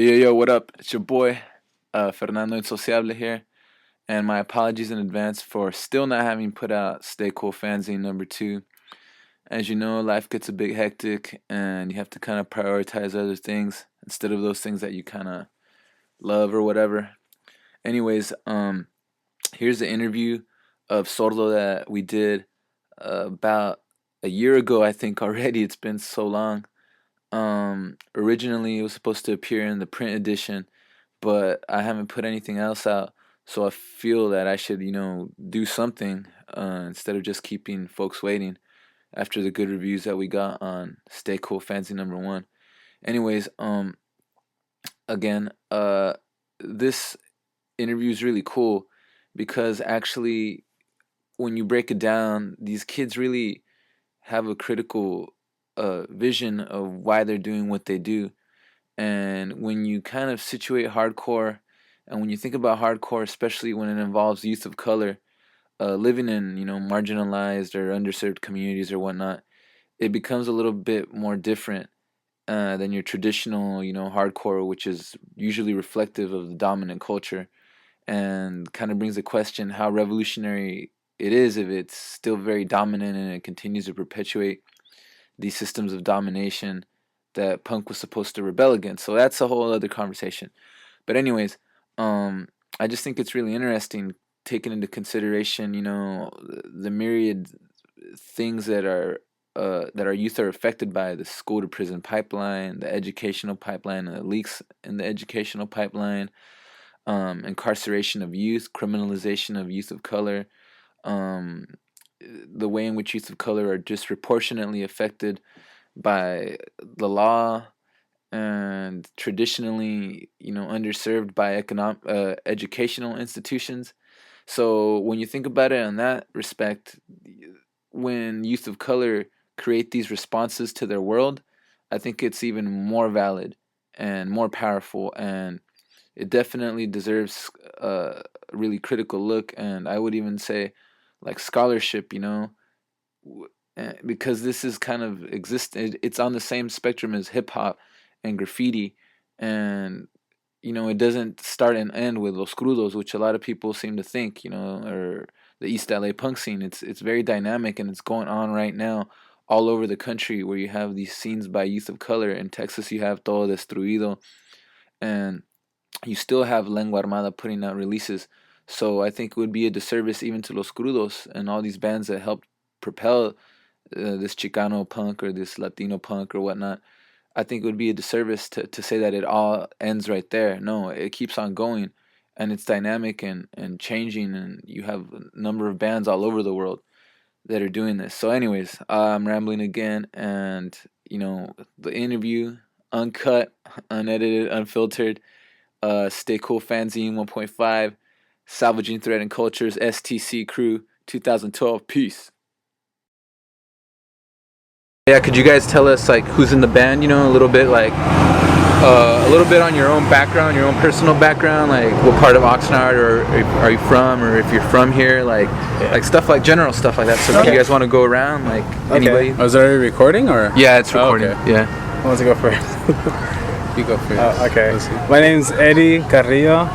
Yo, what up? It's your boy, Fernando Insociable here, and my apologies in advance for still not having put out Staycool Fanzine number 2. As you know, life gets a bit hectic, and you have to kind of prioritize other things instead of those things that you kind of love or whatever. Anyways, here's the interview of Sordo that we did about a year ago, I think already. It's been so long. Originally it was supposed to appear in the print edition, but I haven't put anything else out, so I feel that I should, do something instead of just keeping folks waiting after the good reviews that we got on Stay Cool Fancy number 1. Anyways, again, this interview is really cool because actually, when you break it down, these kids really have a critical vision of why they're doing what they do. And when you kind of situate hardcore, and when you think about hardcore, especially when it involves youth of color living in marginalized or underserved communities or whatnot, it becomes a little bit more different than your traditional hardcore, which is usually reflective of the dominant culture, and kind of brings the question how revolutionary it is if it's still very dominant and it continues to perpetuate these systems of domination that punk was supposed to rebel against. So that's a whole other conversation. But anyways, I just think it's really interesting taking into consideration, the myriad things that our youth are affected by: the school to prison pipeline, the educational pipeline, the leaks in the educational pipeline, incarceration of youth, criminalization of youth of color, the way in which youth of color are disproportionately affected by the law and traditionally, underserved by educational institutions. So when you think about it in that respect, when youth of color create these responses to their world, I think it's even more valid and more powerful, and it definitely deserves a really critical look, and I would even say like scholarship, because this is kind of it's on the same spectrum as hip hop and graffiti, and it doesn't start and end with Los Crudos, which a lot of people seem to think, or the East LA punk scene. It's very dynamic, and it's going on right now all over the country, where you have these scenes by youth of color. In Texas, you have Todo Destruido, and you still have Lengua Armada putting out releases. So I think it would be a disservice even to Los Crudos and all these bands that helped propel this Chicano punk or this Latino punk or whatnot. I think it would be a disservice to say that it all ends right there. No, it keeps on going, and it's dynamic and changing, and you have a number of bands all over the world that are doing this. So anyways, I'm rambling again, and the interview, uncut, unedited, unfiltered, Stay Cool Fanzine 1.5, Salvaging Thread and Cultures, STC Crew, 2012. Peace. Yeah, could you guys tell us like who's in the band? A little bit a little bit on your own background, your own personal background, like what part of Oxnard or are you from, or if you're from here, like stuff like general stuff like that. So if you guys want to go around, like anybody. Oh, is it already recording or? Yeah, it's recording. Oh, okay. Yeah. Who wants to go first? You go first. Okay. My name's Eddie Carrillo.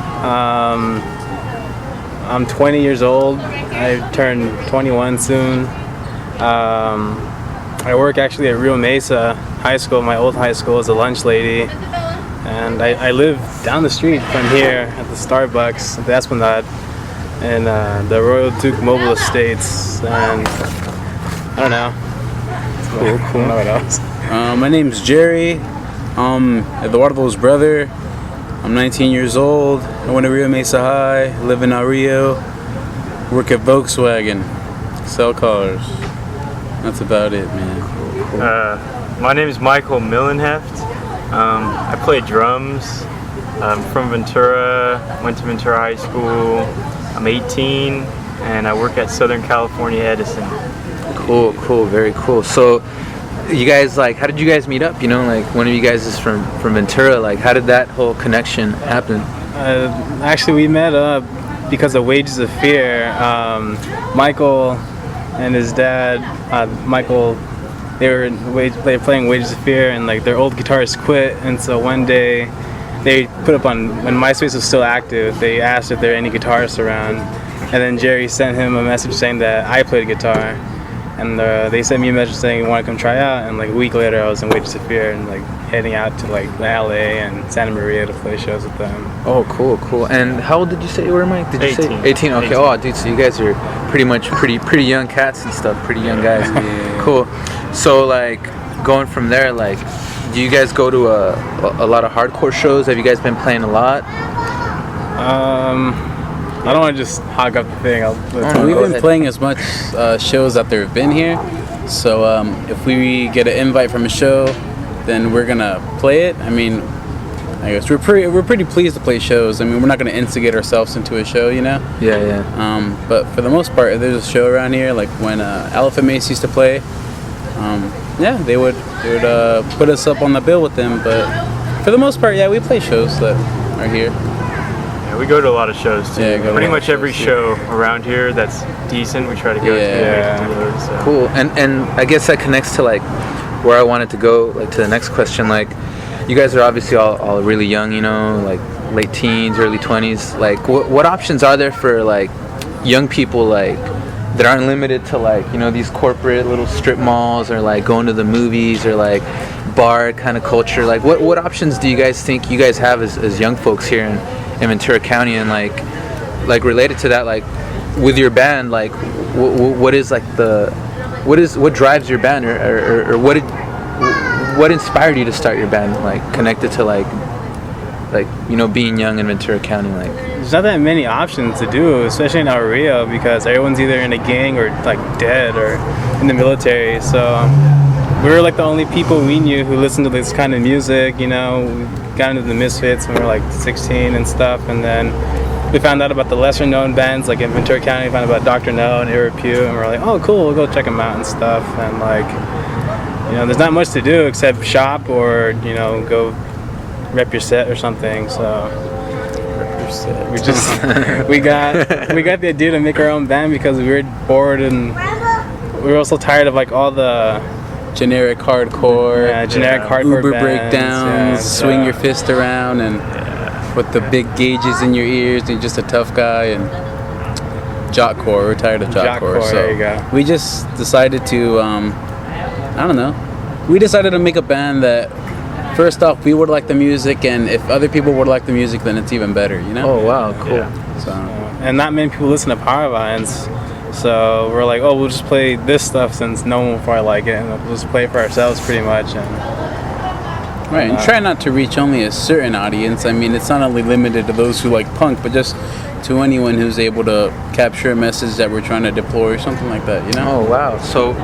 I'm 20 years old. I turned 21 soon. I work actually at Rio Mesa High School, my old high school, as a lunch lady. And I live down the street from here at the Starbucks at the Esplanade in the Royal Duke Mobile Estates. And I don't know. Cool. I don't know what else. My name's Jerry. I'm Eduardo's brother. I'm 19 years old. I went to Rio Mesa High, live in El Rio, work at Volkswagen, sell cars. That's about it, man. My name is Michael Millenheft. I play drums. I'm from Ventura, went to Ventura High School. I'm 18, and I work at Southern California Edison. Cool, very cool. So you guys, how did you guys meet up? One of you guys is from Ventura. How did that whole connection happen? Actually, we met because of Wages of Fear. Michael and his dad, Michael, they were playing Wages of Fear, and their old guitarist quit, and so one day they put up on, when MySpace was still active, they asked if there are any guitarists around, and then Jerry sent him a message saying that I played guitar, and they sent me a message saying you want to come try out, and like a week later I was in Wait Severe and like heading out to like LA and Santa Maria to play shows with them. Oh, cool. And how old did you say you were, Mike? Did you 18. say 18? Okay. 18. Oh, dude, so you guys are pretty young cats and stuff. Pretty young guys. Cool. So like going from there, like, do you guys go to a lot of hardcore shows? Have you guys been playing a lot? I don't want to just hog up the thing. We've been playing as much shows that there have been here. So if we get an invite from a show, then we're gonna play it. I mean, I guess we're pretty pleased to play shows. I mean, we're not gonna instigate ourselves into a show, you know. Yeah. But for the most part, if there's a show around here, like when Elephant Mace used to play, yeah, they would put us up on the bill with them. But for the most part, yeah, we play shows that are here. Yeah, we go to a lot of shows too. Yeah, pretty much every show around here that's decent, we try to go to. So. Cool. And I guess that connects to like where I wanted to go, like to the next question. Like, you guys are obviously all really young, you know, like late teens, early 20s. Like, what options are there for like young people like that aren't limited to like, you know, these corporate little strip malls or like going to the movies or like bar kind of culture? Like, what options do you guys think you guys have as young folks here in Ventura County? And like related to that, like with your band, like what is like what drives your band, or what inspired you to start your band, like connected to like you know, being young in Ventura County? Like, there's not that many options to do, especially in El Rio, because everyone's either in a gang or like dead or in the military. So we were like the only people we knew who listened to this kind of music. You know, we got into the Misfits when we were like 16 and stuff, and then we found out about the lesser known bands like in Ventura County. We found out about Dr. No and Irrepu, and we're like, oh cool, we'll go check them out and stuff. And like, you know, there's not much to do except shop or, you know, go rep your set or something. So we just we got the idea to make our own band because we were bored, and we were also tired of like all the generic hardcore, hardcore Uber bands, breakdowns, swing your fist around, and with the big gauges in your ears, and you're just a tough guy. And jockcore, we're tired of jockcore. So there you go. we just decided to, I don't know, we decided to make a band that, first off, we would like the music, and if other people would like the music, then it's even better, you know? oh wow, cool. Yeah. So, And not many people listen to Powerviolence, so we're like, oh, we'll just play this stuff since no one will probably like it, and we'll just play it for ourselves pretty much. right, and try not to reach only a certain audience. I mean, it's not only limited to those who like punk, but just to anyone who's able to capture a message that we're trying to deploy or something like that, you know? Oh wow, so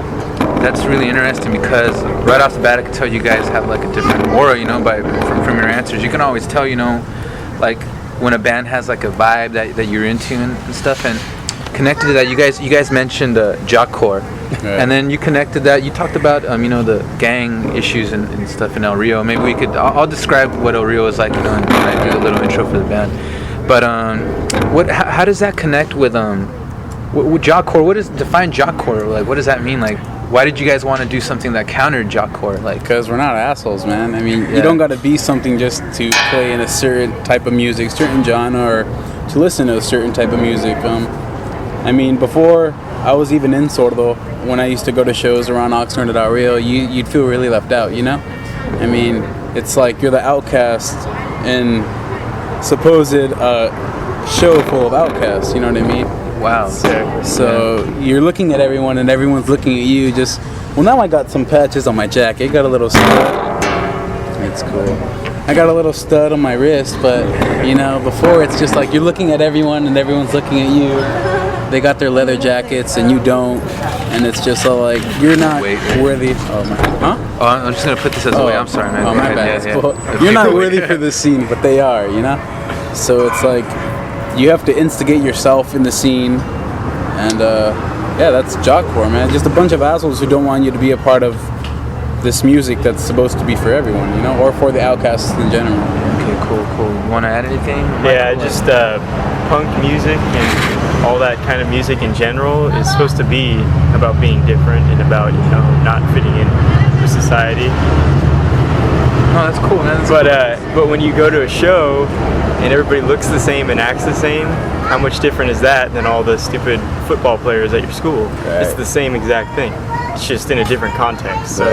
that's really interesting, because right off the bat I can tell you guys have like a different aura, you know, from your answers. You can always tell, you know, like when a band has like a vibe that you're into and stuff. And connected to that, you guys mentioned jockcore, right. And then you connected that, you talked about you know, the gang issues and stuff in El Rio. Maybe we could, I'll describe what El Rio is like, you know, and I do a little intro for the band. But how does that connect with jockcore? What is, define jockcore? Like, what does that mean? Like, why did you guys want to do something that countered jockcore? Like, because we're not assholes, man. I mean, you don't got to be something just to play in a certain type of music, certain genre, or to listen to a certain type of music. I mean, before I was even in Sordo, when I used to go to shows around Oxnard and El Rio, you'd feel really left out, you know? I mean, it's like you're the outcast in supposed show full of outcasts, you know what I mean? wow. So you're looking at everyone, and everyone's looking at you. Just, well, now I got some patches on my jacket. Got a little stud. It's cool. I got a little stud on my wrist, but you know, before it's just like you're looking at everyone, and everyone's looking at you. They got their leather jackets, and you don't, and it's just all like you're not worthy. Oh my, huh? Oh, I'm just gonna put this as a way. I'm sorry, man. Oh my bad. Cool. You're not worthy for this scene, but they are, you know. So it's like, you have to instigate yourself in the scene, and yeah, that's jockcore, man. Just a bunch of assholes who don't want you to be a part of this music that's supposed to be for everyone, you know, or for the outcasts in general. Okay, cool. You want to add anything? Yeah, just punk music and all that kind of music in general is supposed to be about being different and about, you know, not fitting in with society. No, that's cool, man. But when you go to a show and everybody looks the same and acts the same, how much different is that than all the stupid football players at your school? Right. It's the same exact thing. It's just in a different context. So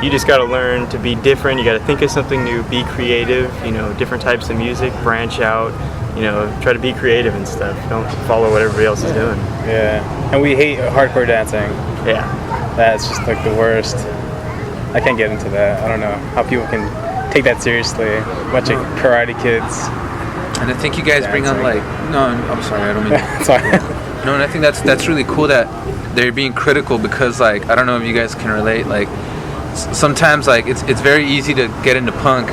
you just got to learn to be different. You got to think of something new, be creative, you know, different types of music, branch out, you know, try to be creative and stuff. Don't follow what everybody else is doing. Yeah. And we hate hardcore dancing. Yeah. That's just like the worst. I can't get into that. I don't know how people can take that seriously. A bunch of karate kids. And I think you guys bring on like, no, I'm sorry, I don't mean to. Sorry. No, and I think that's really cool that they're being critical, because like, I don't know if you guys can relate, like sometimes like it's very easy to get into punk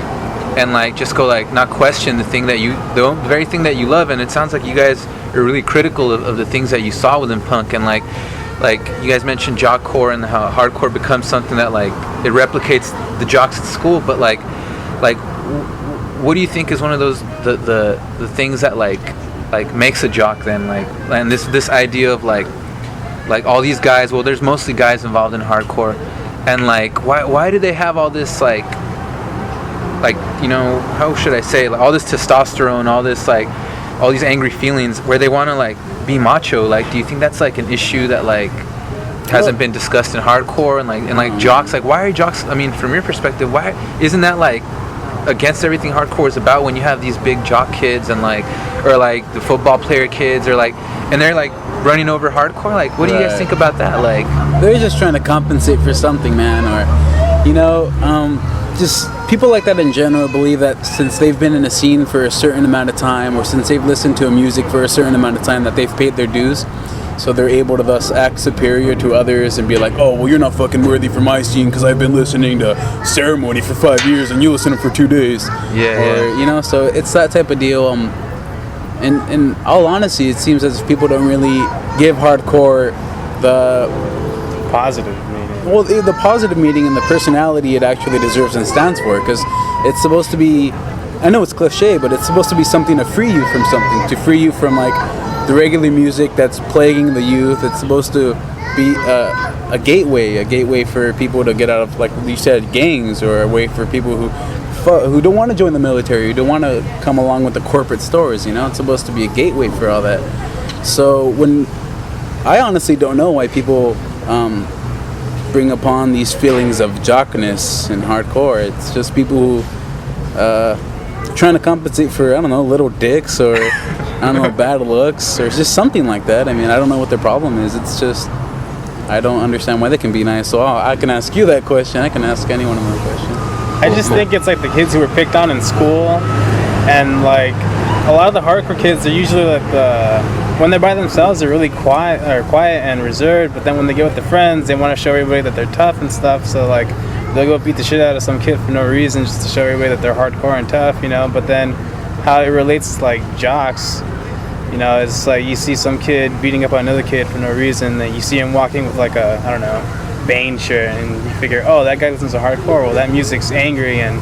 and like just go like not question the very thing that you love. And it sounds like you guys are really critical of the things that you saw within punk, and like you guys mentioned jockcore and how hardcore becomes something that like it replicates the jocks at school. But like what do you think is one of those the things that like makes a jock then, like, and this idea of like all these guys, well, there's mostly guys involved in hardcore, and like why do they have all this like you know, how should I say, like all this testosterone, all this like all these angry feelings where they want to like be macho? Like, do you think that's like an issue that like hasn't been discussed in hardcore, and like jocks, like why are jocks, I mean, from your perspective, why isn't that like against everything hardcore is about, when you have these big jock kids and like, or like the football player kids, or like, and they're like running over hardcore? Like, what do you guys think about that? Like, they're just trying to compensate for something, man, or you know, just people like that in general believe that since they've been in a scene for a certain amount of time, or since they've listened to a music for a certain amount of time, that they've paid their dues, so they're able to thus act superior to others and be like, oh, well, you're not fucking worthy for my scene because I've been listening to Ceremony for 5 years and you listen to it for 2 days. You know, so it's that type of deal. In all honesty, it seems as if people don't really give hardcore the Positive meaning. well, the positive meaning and the personality it actually deserves and stands for, because it's supposed to be, I know it's cliche, but it's supposed to be something to free you from something, to free you from like the regular music that's plaguing the youth. It's supposed to be a gateway for people to get out of, like you said, gangs, or a way for people who don't want to join the military, who don't want to come along with the corporate stores, you know? It's supposed to be a gateway for all that. So I honestly don't know why people bring upon these feelings of jockness in hardcore. It's just people who trying to compensate for, I don't know, little dicks, or I don't know, bad looks, or just something like that. I mean, I don't know what their problem is. It's just, I don't understand why they can be nice. So I can ask you that question. I can ask anyone another question. I just think it's like the kids who were picked on in school, and like a lot of the hardcore kids are usually like when they're by themselves, they're really quiet and reserved, but then when they get with their friends, they want to show everybody that they're tough and stuff. So like they'll go beat the shit out of some kid for no reason, just to show everybody that they're hardcore and tough, you know. But then how it relates to like jocks, you know, it's like you see some kid beating up another kid for no reason, then you see him walking with like a, I don't know, Bane shirt, and you figure, oh, that guy listens to hardcore, well, that music's angry and,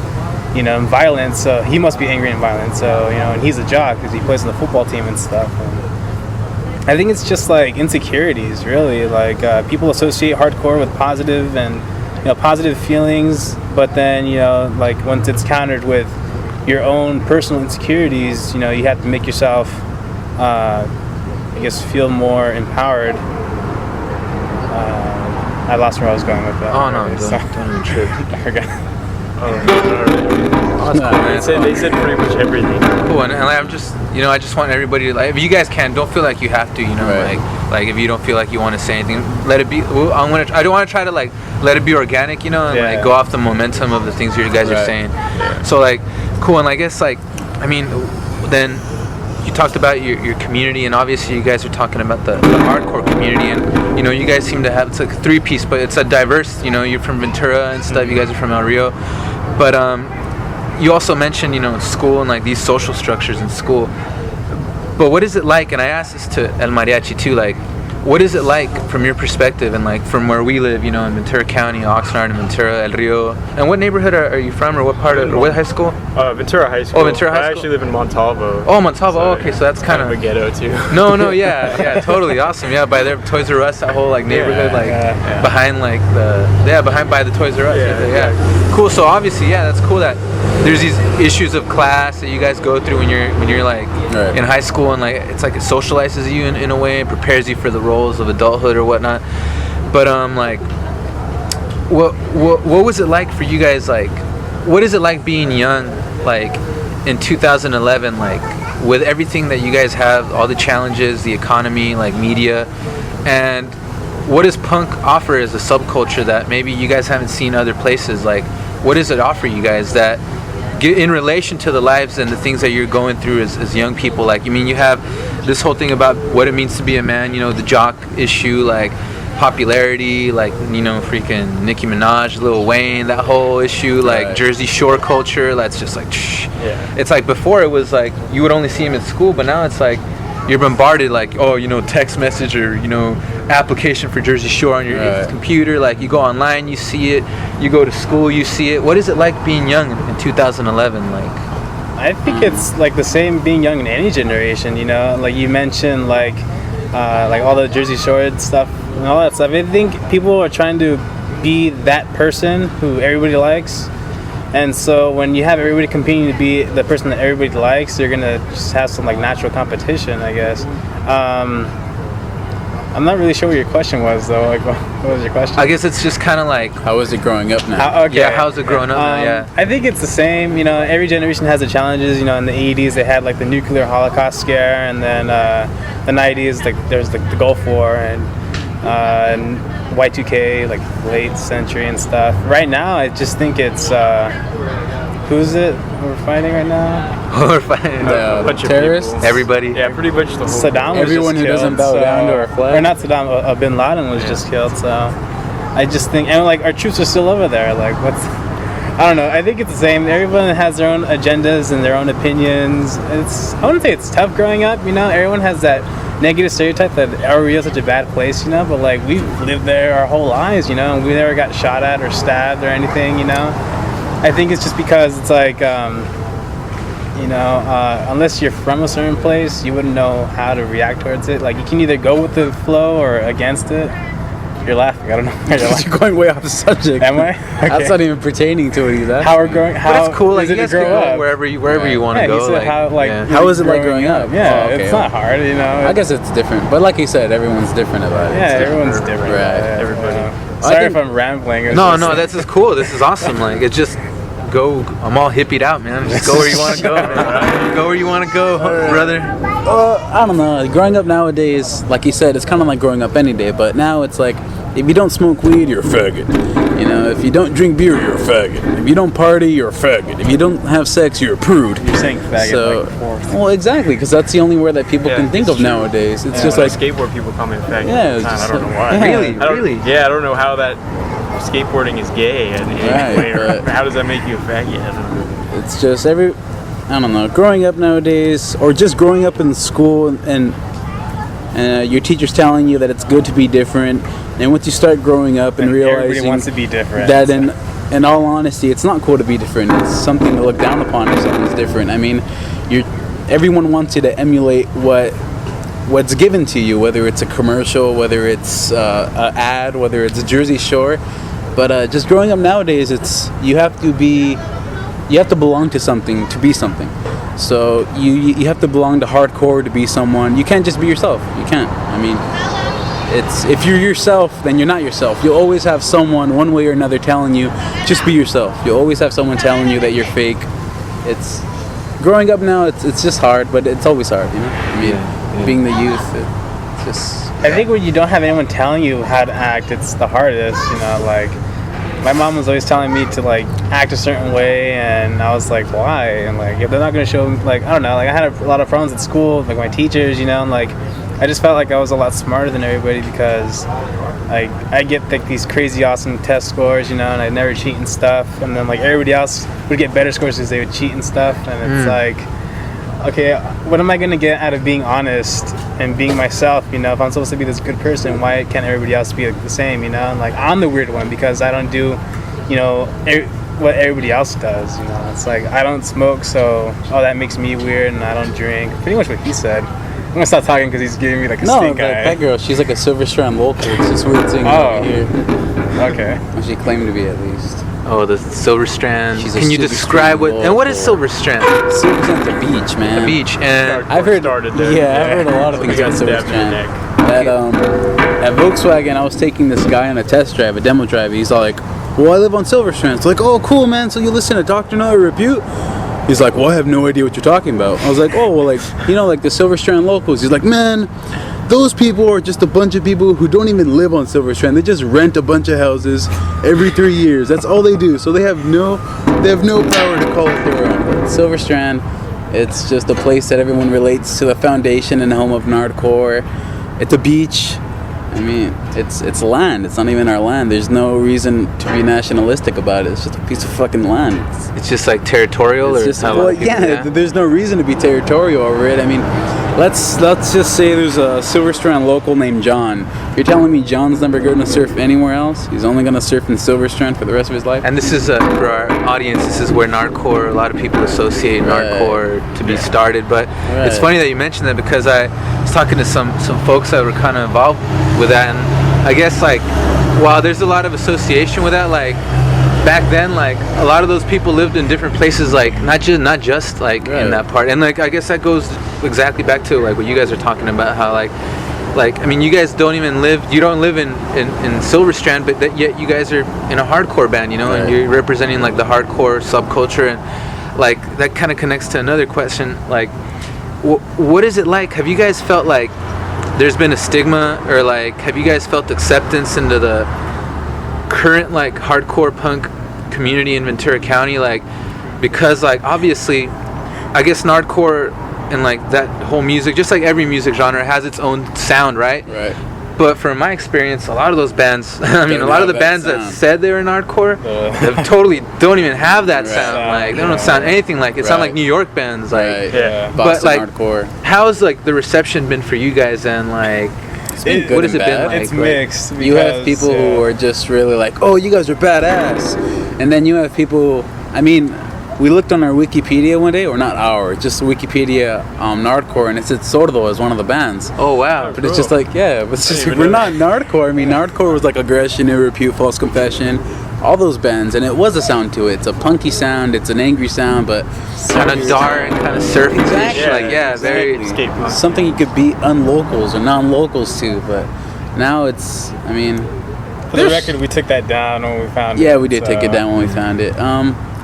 you know, violent, so he must be angry and violent, so, you know, and he's a jock because he plays on the football team and stuff. And I think it's just like insecurities, really. Like people associate hardcore with positive and, you know, positive feelings, but then, you know, like once it's countered with your own personal insecurities, you know, you have to make yourself, I guess, feel more empowered. I lost where I was going with that. Oh no, don't even trip. I forgot. Oh, that's cool, man. They said pretty much everything. Cool, and I'm just, you know, I just want everybody to, like, if you guys can, don't feel like you have to, you know, like if you don't feel like you want to say anything, let it be. I don't want to try to like let it be organic, you know, and like go off the momentum of the things you guys are saying. Yeah. So like, cool, and I guess like, I mean, then you talked about your community, and obviously you guys are talking about the hardcore community, and you know, you guys seem to have, it's like a three-piece, but it's a diverse, you know, you're from Ventura and stuff, you guys are from El Rio, but you also mentioned, you know, school and like these social structures in school, but what is it like, and I asked this to El Mariachi too, like, what is it like from your perspective, and like from where we live, you know, in Ventura County, Oxnard, and Ventura, El Rio, and what neighborhood are you from, or what part of, or what high school? Ventura High School. Oh, Ventura High School. I actually live in Montalvo. Oh, Montalvo. So, okay, so that's kind of a ghetto too. No, yeah, totally awesome. Yeah, by their Toys R Us, that whole like neighborhood, behind like behind by the Toys R Us. Yeah. cool. So obviously, yeah, that's cool that there's these issues of class that you guys go through when you're like Right. in high school, and like it's like it socializes you in a way, and prepares you for the roles of adulthood or whatnot. But like, what was it like for you guys? Like, what is it like being young, like in 2011, like with everything that you guys have, all the challenges, the economy, like media, and what does punk offer as a subculture that maybe you guys haven't seen other places? Like, what does it offer you guys that, in relation to the lives and the things that you're going through as young people? Like, I mean, you have this whole thing about what it means to be a man, you know, the jock issue, like popularity, like, you know, freaking Nicki Minaj, Lil Wayne, that whole issue, like Right. Jersey Shore culture, that's just like, Yeah. it's like before it was like you would only see him at school, but now it's like you're bombarded, like, oh, you know, text message or, you know, application for Jersey Shore on your Right. computer. Like, you go online, you see it. You go to school, you see it. What is it like being young in 2011? Like, I think it's like the same being young in any generation, you know. Like you mentioned, like all the Jersey Shore stuff and all that stuff. I think people are trying to be that person who everybody likes, and so when you have everybody competing to be the person that everybody likes, you're gonna just have some like natural competition, I guess. I'm not really sure what your question was though. Like, what was your question? I guess it's just kind of like, How is it growing up now? Okay. yeah, how's it growing up now? Yeah. I think it's the same. You know, every generation has the challenges. You know, in the 80s they had like the nuclear Holocaust scare, and then the 90s like there's like the Gulf War and Y2K, like late century and stuff. Right now, I just think it's who's it we're fighting right now? We're fighting The bunch of terrorists? people. everybody. Yeah, pretty much the whole. Saddam was Everyone just who doesn't killed, bow down to our flag? or not Saddam, Bin Laden was just killed. So I just think, and like our troops are still over there. Like, I don't know. I think it's the same. Everyone has their own agendas and their own opinions. I wouldn't say it's tough growing up. You know, everyone has that negative stereotype that El Rio is such a bad place. You know, but like we've lived there our whole lives. You know, and we never got shot at or stabbed or anything. You know, I think it's just because it's like. You know, unless you're from a certain place, you wouldn't know how to react towards it. Like, you can either go with the flow or against it. You're laughing. I don't know why you're laughing. You're going way off the subject. Am I? That's Okay. not even pertaining to it either. How we're growing? How But it's cool. Like, is you it to guys can grow go up? wherever you want to Yeah, go. he said how, like, yeah. How is it like growing up? Yeah, Oh, okay. it's not hard, you know. I guess it's different, but like you said, everyone's different about it. Yeah, It's everyone's different. different. Right. Yeah, Everybody. yeah. I Sorry think- if I'm rambling. No, that's just cool. This is awesome. Like, it just go. I'm all hippied out, man. Just go where you want to go, man. Go where you want to go, brother. I don't know. Growing up nowadays, like you said, it's kind of like growing up any day. But now it's like, if you don't smoke weed, you're a faggot. You know, if you don't drink beer, you're a faggot. If you don't party, you're a faggot. If you don't have sex, you're a prude. You're saying faggot like fourth. Well, exactly, because that's the only word that people Yeah, can think it's of true. nowadays. It's Yeah. just Like like, skateboard people call me a faggot. Yeah, all the it's time. just I don't know like- why. Yeah. Really, I don't- really. Yeah, I don't know how that skateboarding is gay in any Right, way, or but- how does that make you a faggot? I don't know. it's just I don't know, growing up nowadays, or just growing up in school and your teacher's telling you that it's good to be different, and once you start growing up and Everybody realizing wants to be different. that in all honesty, it's not cool to be different. It's something to look down upon if something's different. I mean, everyone wants you to emulate what's given to you, whether it's a commercial, whether it's an ad, whether it's Jersey Shore. But just growing up nowadays, you have to belong to something to be something. So you have to belong to hardcore to be someone. You can't just be yourself. You can't. I mean, if you're yourself, then you're not yourself. You'll always have someone, one way or another, telling you, just be yourself. You'll always have someone telling you that you're fake. It's growing up now. It's just hard, but it's always hard, you know. I mean, being the youth, it's just. I think when you don't have anyone telling you how to act, it's the hardest, you know, like my mom was always telling me to like act a certain way, and I was like, why? And like, if they're not going to show me, like, I don't know, like I had a lot of problems at school, like my teachers, you know, and like I just felt like I was a lot smarter than everybody because like I get like these crazy awesome test scores, you know, and I never cheat and stuff, and then like everybody else would get better scores because they would cheat and stuff, and it's like, okay, what am I going to get out of being honest and being myself, you know? If I'm supposed to be this good person, why can't everybody else be like the same, you know? And like, I'm the weird one because I don't do, you know, what everybody else does, you know? It's like, I don't smoke, so, that makes me weird, and I don't drink. Pretty much what he said. I'm going to stop talking because he's giving me like a No, stink that eye. girl, she's like a silver strand local. It's just weird thing Oh. over here. Okay. Well, she claimed to be, at least. Oh, the Silver Strand. She's a Can you Silver describe Strand and what is local. Silver Strand? Silver Strand's a beach, man. A beach, and I've heard started there. Yeah, I've heard a lot of things You got about Silver stabbed in the Strand. At Volkswagen, I was taking this guy on a test drive, a demo drive. He's all like, "Well, I live on Silver Strand." It's like, "Oh, cool, man. So you listen to Dr. No Repute?" He's like, "Well, I have no idea what you're talking about." I was like, "Oh, well, like, you know, like the Silver Strand locals." He's like, "Man, those people are just a bunch of people who don't even live on Silver Strand. They just rent a bunch of houses every 3 years. That's all they do. So they have no power to call it their own." But Silver Strand, it's just a place that everyone relates to, the foundation and home of Nardcore. It's a beach. I mean, it's land. It's not even our land. There's no reason to be nationalistic about it. It's just a piece of fucking land. It's just like territorial, It's or just, how a lot well, of people- yeah, there's no reason to be territorial over it. I mean, let's just say there's a Silver Strand local named John. You're telling me John's never going to surf anywhere else? He's only going to surf in Silver Strand for the rest of his life? And this is for our audience. This is where Nardcore. A lot of people associate Nardcore to be started, but it's funny that you mentioned that because I was talking to some folks that were kind of involved with that, and I guess like while there's a lot of association with that, like back then, like a lot of those people lived in different places, like not just like in that part, and like I guess that goes exactly back to like what you guys are talking about, how like I mean, you guys don't live in Silver Strand, but yet you guys are in a hardcore band, you know, and you're representing like the hardcore subculture, and like that kind of connects to another question, like what is it like? Have you guys felt like there's been a stigma, or like have you guys felt acceptance into the current like hardcore punk community in Ventura County, like because like obviously I guess Nardcore and like that whole music, just like every music genre, has its own sound, right? But from my experience, a lot of those bands, I mean, a lot of the bands that said they were Nardcore, they totally don't even have that sound. Like they don't sound anything like it. Sound like New York bands, like but like Nardcore. How's like the reception been for you guys, and like what has it been like? It's mixed. Because, you have people who are just really like, "Oh, you guys are badass," and then you have people. I mean, we looked on our Wikipedia one day, or not our, just Wikipedia Nardcore, and it said Sordo as one of the bands. Oh wow! But it's just like, yeah, but it's just like, we're not Nardcore. I mean, Nardcore was like Aggression, No Repute, False Confession, all those bands, and it was a sound to it. It's a punky sound, it's an angry sound, but kind of dark and kind of surfy. Exactly. Like very something you could beat unlocals or non-locals to. But now it's, I mean, for the record, we took that down when we found it. Yeah, we did take it down when we found it.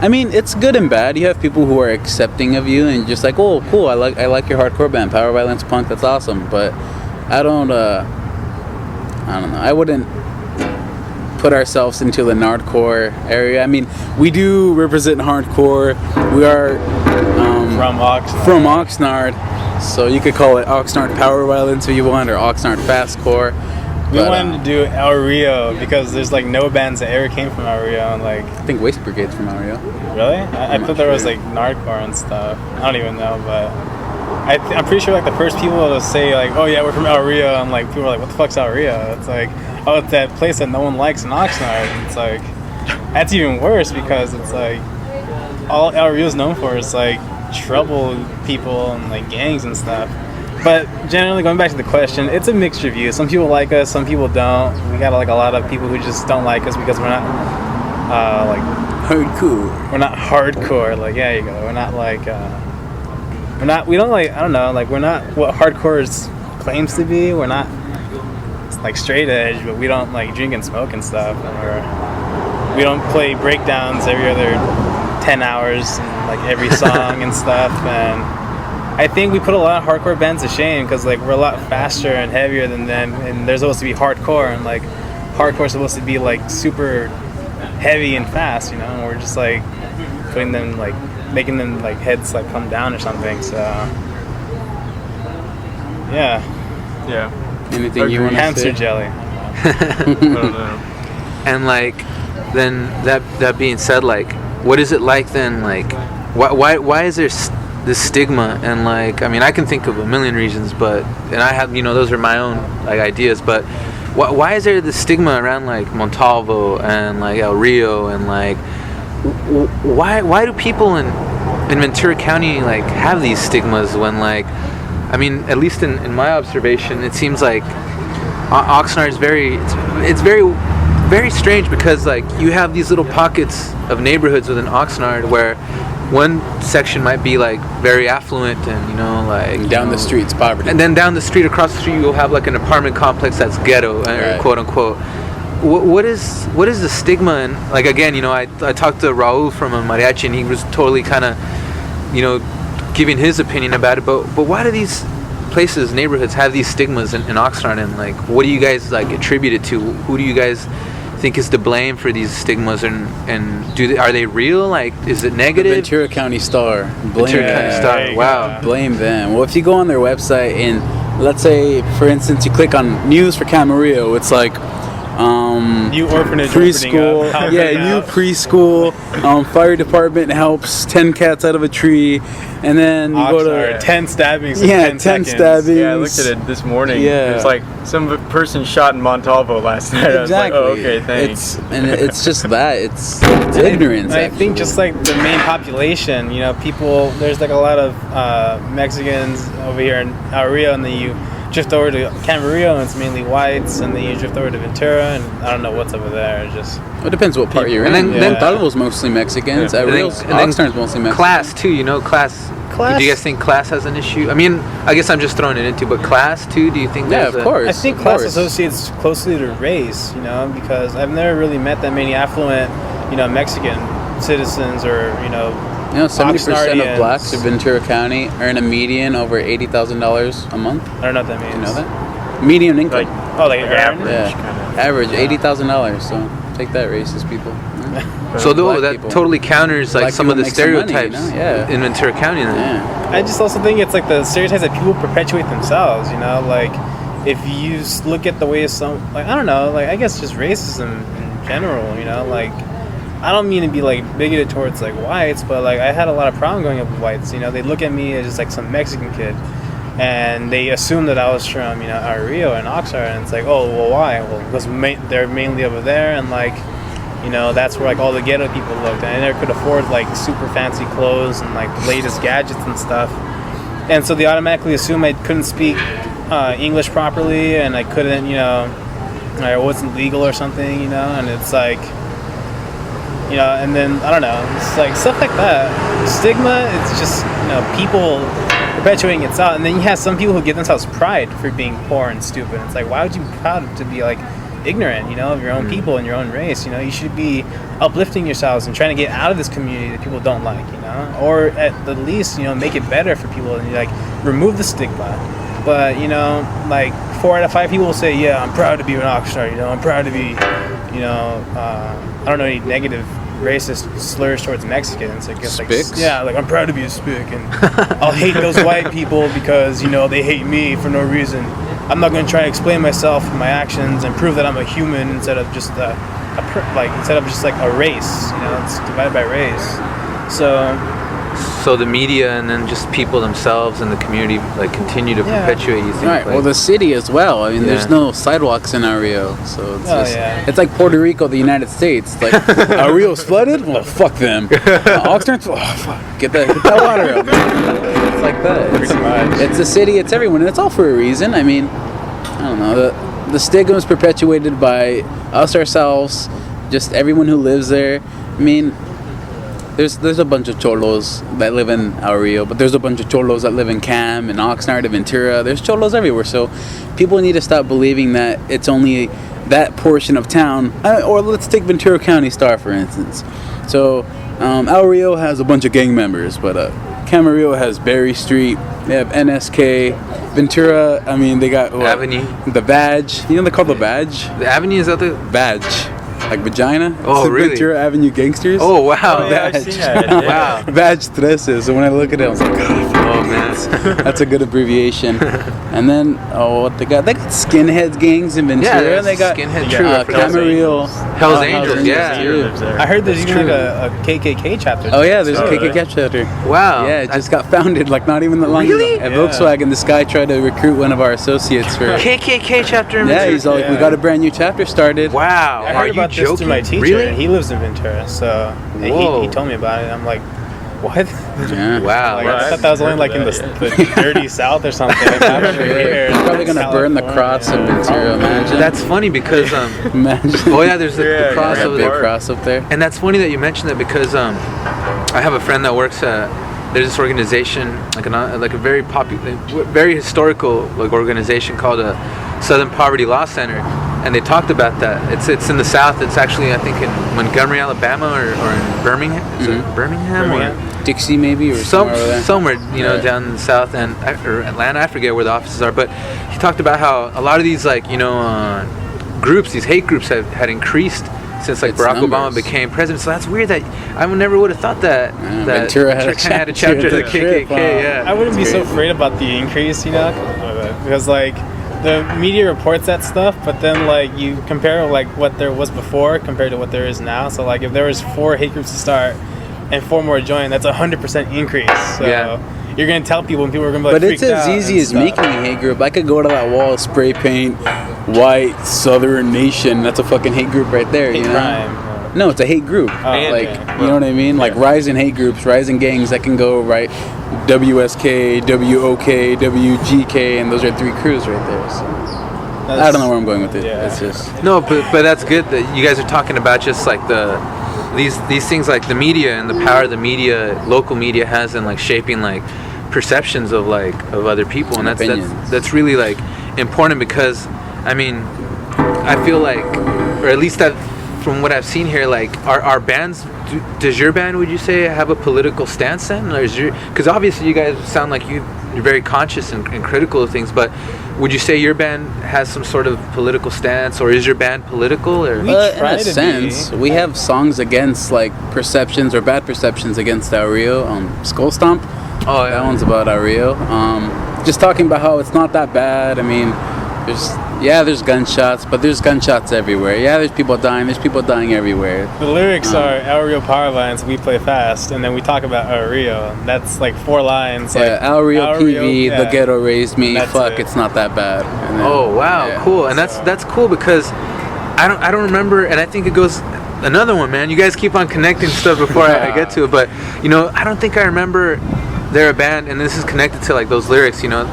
I mean, it's good and bad. You have people who are accepting of you and just like, "Oh, cool, I like your hardcore band, Powerviolence punk, that's awesome." But I don't know. I wouldn't put ourselves into the Nardcore area. I mean, we do represent hardcore. We are from Oxnard, so you could call it Oxnard Powerviolence if you want, or Oxnard Fastcore. We wanted to do El Rio because there's like no bands that ever came from El Rio, and like I think Waste Brigade's from El Rio. Really? I thought there was like Nardcore and stuff. I don't even know, but I'm pretty sure like the first people to say like, "Oh yeah, we're from El Rio," and like people are like, "What the fuck's El Rio?" It's like, "Oh, it's that place that no one likes in Oxnard." And it's like that's even worse because it's like all El Rio's known for is like trouble people and like gangs and stuff. But generally, going back to the question, it's a mixed review. Some people like us, some people don't. We got like a lot of people who just don't like us because we're not like hardcore. We're not hardcore. Like, yeah, you go. We're not like we don't like, I don't know, like we're not what hardcore claims to be. We're not like straight edge, but we don't like drink and smoke and stuff. And we don't play breakdowns every other 10 hours and like every song and stuff. And I think we put a lot of hardcore bands to shame because like we're a lot faster and heavier than them, and they're supposed to be hardcore, and like hardcore's supposed to be like super heavy and fast, you know, and we're just like putting them like making them like heads like come down or something. So yeah. Anything you want to say? Hamster jelly. I don't know. And like then that being said, like what is it like then, like why is there this stigma? And like I mean, I can think of a million reasons, but and I have, you know, those are my own like ideas, but why is there this stigma around like Montalvo and like El Rio, and like why do people in Ventura County like have these stigmas when like I mean, at least in my observation, it seems like Oxnard is very very strange because like you have these little pockets of neighborhoods within Oxnard where one section might be like very affluent and like down the street's poverty, and then down the street, across the street, you'll have like an apartment complex that's ghetto, quote unquote. What is the stigma? And like again, I talked to Raul from a mariachi, and he was totally kind of giving his opinion about it. But why do these places, neighborhoods, have these stigmas in Oxnard? And like, what do you guys like attribute it to? Who do you guys think is to blame for these stigmas, and are they real? Like, is it negative? The Ventura County Star. Ventura County Star. Wow. Blame them. Well, if you go on their website and let's say, for instance, you click on news for Camarillo, it's like new orphanage preschool, new preschool, fire department helps 10 cats out of a tree, and then you go to 10 stabbings. 10 stabbings. Yeah, I looked at it this morning. Yeah, it was like some person shot in Montalvo last night. Exactly. I was like, oh, okay, thanks. It's just that it's ignorance. I think just like the main population, people. There's like a lot of Mexicans over here in El Rio, and then you drift over to Camarillo, and it's mainly whites, and then you drift over to Ventura, and I don't know what's over there. It depends what part you're in. And then Montalvo's mostly Mexicans. Oxnard's mostly Mexicans. Class too, class. Do you guys think class has an issue? I mean, I guess I'm just throwing it into, but class too. Do you think? Yeah, of course. I think class associates closely to race, because I've never really met that many affluent, Mexican citizens or 70% of blacks in Ventura County earn a median over $80,000 a month. I don't know what that means. You know that? Median income. Like average? Yeah. Average, $80,000. So take that, racist people. So that totally counters like some of the stereotypes in Ventura County. Then. Yeah. I just also think it's like the stereotypes that people perpetuate themselves. Like if you look at the way I don't know, like I guess just racism in general. Like I don't mean to be like bigoted towards like whites, but like I had a lot of problem growing up with whites. They look at me as just like some Mexican kid, and they assume that I was from El Rio and Oxnard, and it's like, oh well, why? Well, because they're mainly over there, and like that's where like all the ghetto people looked, and I never could afford like super fancy clothes and like the latest gadgets and stuff, and so they automatically assume I couldn't speak English properly, and I couldn't, I wasn't legal or something, and it's like. And then, I don't know, it's like stuff like that. Stigma, it's just, people perpetuating itself. And then you have some people who give themselves pride for being poor and stupid. It's like, why would you be proud to be, like, ignorant, of your own people and your own race? You should be uplifting yourselves and trying to get out of this community that people don't like, Or at the least, make it better for people and, like, remove the stigma. But, like, 4 out of 5 people will say, yeah, I'm proud to be an Oxnard, I'm proud to be, I don't know any negative racist slurs towards Mexicans. I guess Spics? Like I'm proud to be a spick, and I'll hate those white people because they hate me for no reason. I'm not going to try to explain myself and my actions and prove that I'm a human instead of just a race. It's divided by race. So the media and then just people themselves and the community like continue to perpetuate. You think? Right. Well, the city as well. I mean, there's no sidewalks in El Rio, so it's it's like Puerto Rico, the United States. Like El Rio's flooded. Well, fuck them. Oxnard, fuck. Get that water out. It's like that. It's a city. It's everyone, and it's all for a reason. I mean, I don't know. The stigma is perpetuated by us ourselves, just everyone who lives there. I mean. There's a bunch of cholos that live in El Rio, but there's a bunch of cholos that live in Cam and Oxnard and Ventura. There's cholos everywhere, so people need to stop believing that it's only that portion of town. Or let's take Ventura County Star, for instance. So El Rio has a bunch of gang members, but Camarillo has Berry Street, they have NSK, Ventura, I mean, they got Avenue. The Badge. They call the Badge? The Avenue is out there? Badge. Like vagina? Oh, really? Ventura Avenue Gangsters? Oh, wow. Oh, yeah, I've seen that. Yeah. Wow. Badge 13. So when I look at it, I was like, oh, man. That's a good abbreviation. And then, what they got? They got skinheads gangs in Ventura. Yeah, they got skinhead Camarillo. Hell's Angels, yeah. I heard there's even like a KKK chapter. Oh, yeah, there's a KKK chapter. Wow. Yeah, it just got founded, like, not even that long ago. At Volkswagen, this guy tried to recruit one of our associates for... KKK chapter in Ventura? Yeah, he's all like, we got a brand new chapter started. Wow. I heard about this through my teacher. Really? And he lives in Ventura, so he told me about it. I'm like, what? Yeah. Wow. Like, I thought that was only like in the dirty South or something. He's probably gonna burn the cross of Ventura. Imagine. That's funny because Imagine. oh yeah, there's the cross That over big there. cross up there. And that's funny that you mentioned that because I have a friend that works at there's this organization like a very popular, very historical like organization called a Southern Poverty Law Center, and they talked about that. It's in the South. It's actually I think in Montgomery, Alabama, or in Birmingham. Is it Birmingham? Or Dixie maybe, or somewhere you know down in the South and or Atlanta. I forget where the offices are, but he talked about how a lot of these like groups, these hate groups had increased since like Barack Obama became president. So that's weird that I never would have thought that Ventura had a chapter of the KKK. Yeah, I wouldn't be so afraid about the increase, you know, because like the media reports that stuff, but then like you compare like what there was before compared to what there is now. So like if there was 4 hate groups to start and 4 more join, that's 100% increase. So you're gonna tell people and people are gonna be like, but it's as easy as making a hate group. I could go to that wall, spray paint, white Southern Nation. That's a fucking hate group right there. Hate you know? crime. No, it's a hate group. Like you know what I mean? Like rising hate groups, rising gangs that can go right. WSK, WOK, WGK, and those are 3 crews right there. So I don't know where I'm going with it. Yeah. It's just no, but that's good that you guys are talking about just like these things like the media and the power the media, local media has in like shaping like perceptions of like of other people, and that's really like important because I mean I feel like, or at least that from what I've seen here, like our bands, does your band, would you say, have a political stance then, or is because obviously you guys sound like you're very conscious and critical of things, but would you say your band has some sort of political stance, or is your band political? Or in a sense, we have songs against like perceptions or bad perceptions against El Rio. Skull Stomp. Oh, yeah. That one's about El Rio. Just talking about how it's not that bad. I mean, there's gunshots, but there's gunshots everywhere. Yeah, there's people dying everywhere. The lyrics are El Rio Powerviolence, we play fast, and then we talk about El Rio. That's like 4 lines. Yeah, like, El Rio PV, the ghetto raised me. Fuck, it. It's not that bad. And then, oh wow, cool. And that's cool because I don't remember, and I think it goes another one, man. You guys keep on connecting stuff before I get to it, but you know, I don't think I remember they're a band, and this is connected to like those lyrics, you know,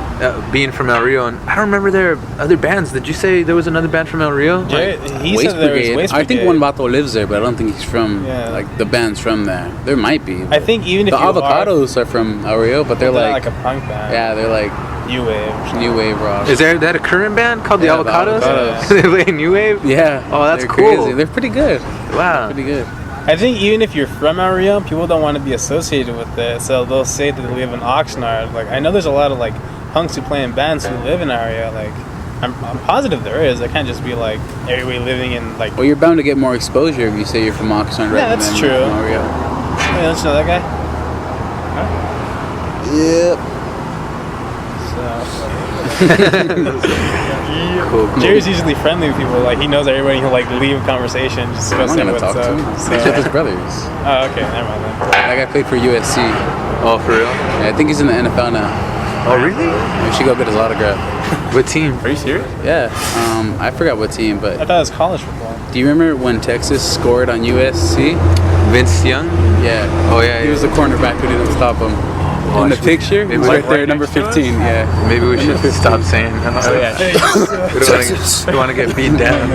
being from El Rio, and I don't remember there are other bands. Did you say there was another band from El Rio? Yeah, he said there was Waste Brigade. I think One Vato lives there, but I don't think he's from like the band's from there. There might be. I think even if the Avocados are from El Rio, but they're like a punk band. Yeah, they're like new wave rock. Is there that a current band called the Avocados? They play new wave? Yeah. Oh, that's they're cool. Crazy. They're pretty good. Wow. Pretty good. I think even if you're from El Rio, people don't want to be associated with it, so they'll say that they live in Oxnard. Like I know there's a lot of like punks who play in bands who live in El Rio. Like I'm positive there is. I can't just be like everybody living in like. Well, you're bound to get more exposure if you say you're from Oxnard. Yeah, that's true. El Rio. Hey, don't you know that guy? Yep. Cool. Jerry's usually friendly with people. Like he knows everybody. He'll like leave conversation just to go I'm say gonna what's talk up. to him. So. He's with his brothers. Oh, okay, never mind then. That guy played for USC. Oh, for real? Yeah, I think he's in the NFL now. Oh, really? We should go get his autograph. What team? Are you serious? Yeah. I forgot what team, but I thought it was college football. do you remember when Texas scored on USC? Vince Young? Yeah. Oh, yeah. He was the cornerback who didn't stop him. In the picture, it was right there, number 15. Yeah. Maybe we should stop saying that. Oh yeah. We don't want to get beat down.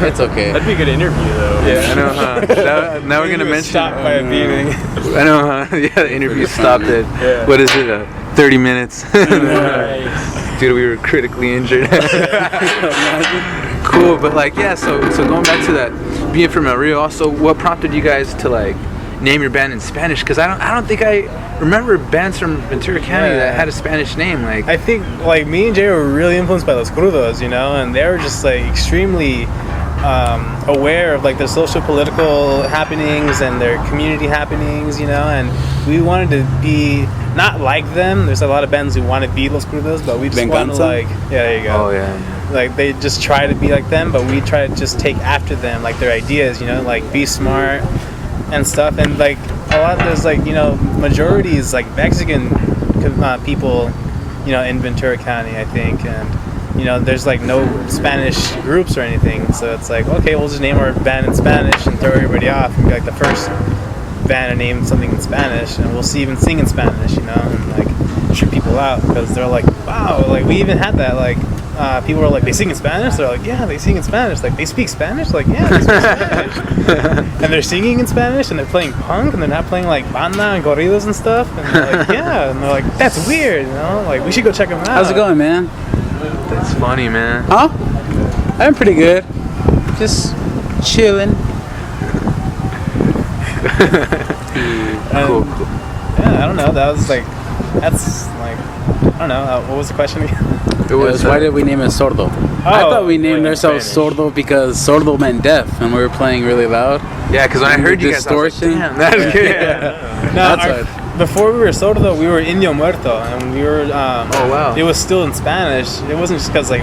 It's okay. That'd be a good interview though. Yeah, I know, huh? Now we're gonna mention. Stopped by a beating. I know, huh? Yeah, the interview stopped at what is it? 30 minutes. Dude, we were critically injured. Cool, but like, yeah. So going back to that, being from El Rio, also, what prompted you guys to like name your band in Spanish? Because I don't think I remember bands from Ventura County that had a Spanish name. Like I think like me and Jay were really influenced by Los Crudos, you know, and they were just like extremely aware of like their social political happenings and their community happenings, you know, and we wanted to be not like them. There's a lot of bands who want to be Los Crudos, but we just want to like there you go. Oh yeah. Like they just try to be like them, but we try to just take after them, like their ideas, you know, like be smart and stuff. And like a lot of there's like, you know, majority is like Mexican people, you know, in Ventura County, I think, and you know, there's like no Spanish groups or anything, so it's like, okay, we'll just name our band in Spanish and throw everybody off and be like the first band or name something in Spanish, and we'll see even sing in Spanish, you know, and like trip people out because they're like, wow, like we even had that, like people are like, they sing in Spanish? They're like, yeah, they sing in Spanish. Like, they speak Spanish? Like, yeah, they speak Spanish. And they're singing in Spanish, and they're playing punk, and they're not playing like banda and corridos and stuff. And they're like, yeah, and they're like, that's weird, you know, like we should go check them out. How's it going, man? That's funny, man. Huh? I'm pretty good. Just chilling. Cool. Yeah, I don't know. That's like, I don't know. What was the question again? It was Why did we name it Sordo? I thought we named ourselves Sordo because Sordo meant deaf, and we were playing really loud. yeah, because when I heard you guys, I was like, distortion. damn, that's good. No, before we were Sordo, we were Indio Muerto, and we were. Oh wow. It was still in Spanish. It wasn't just because like,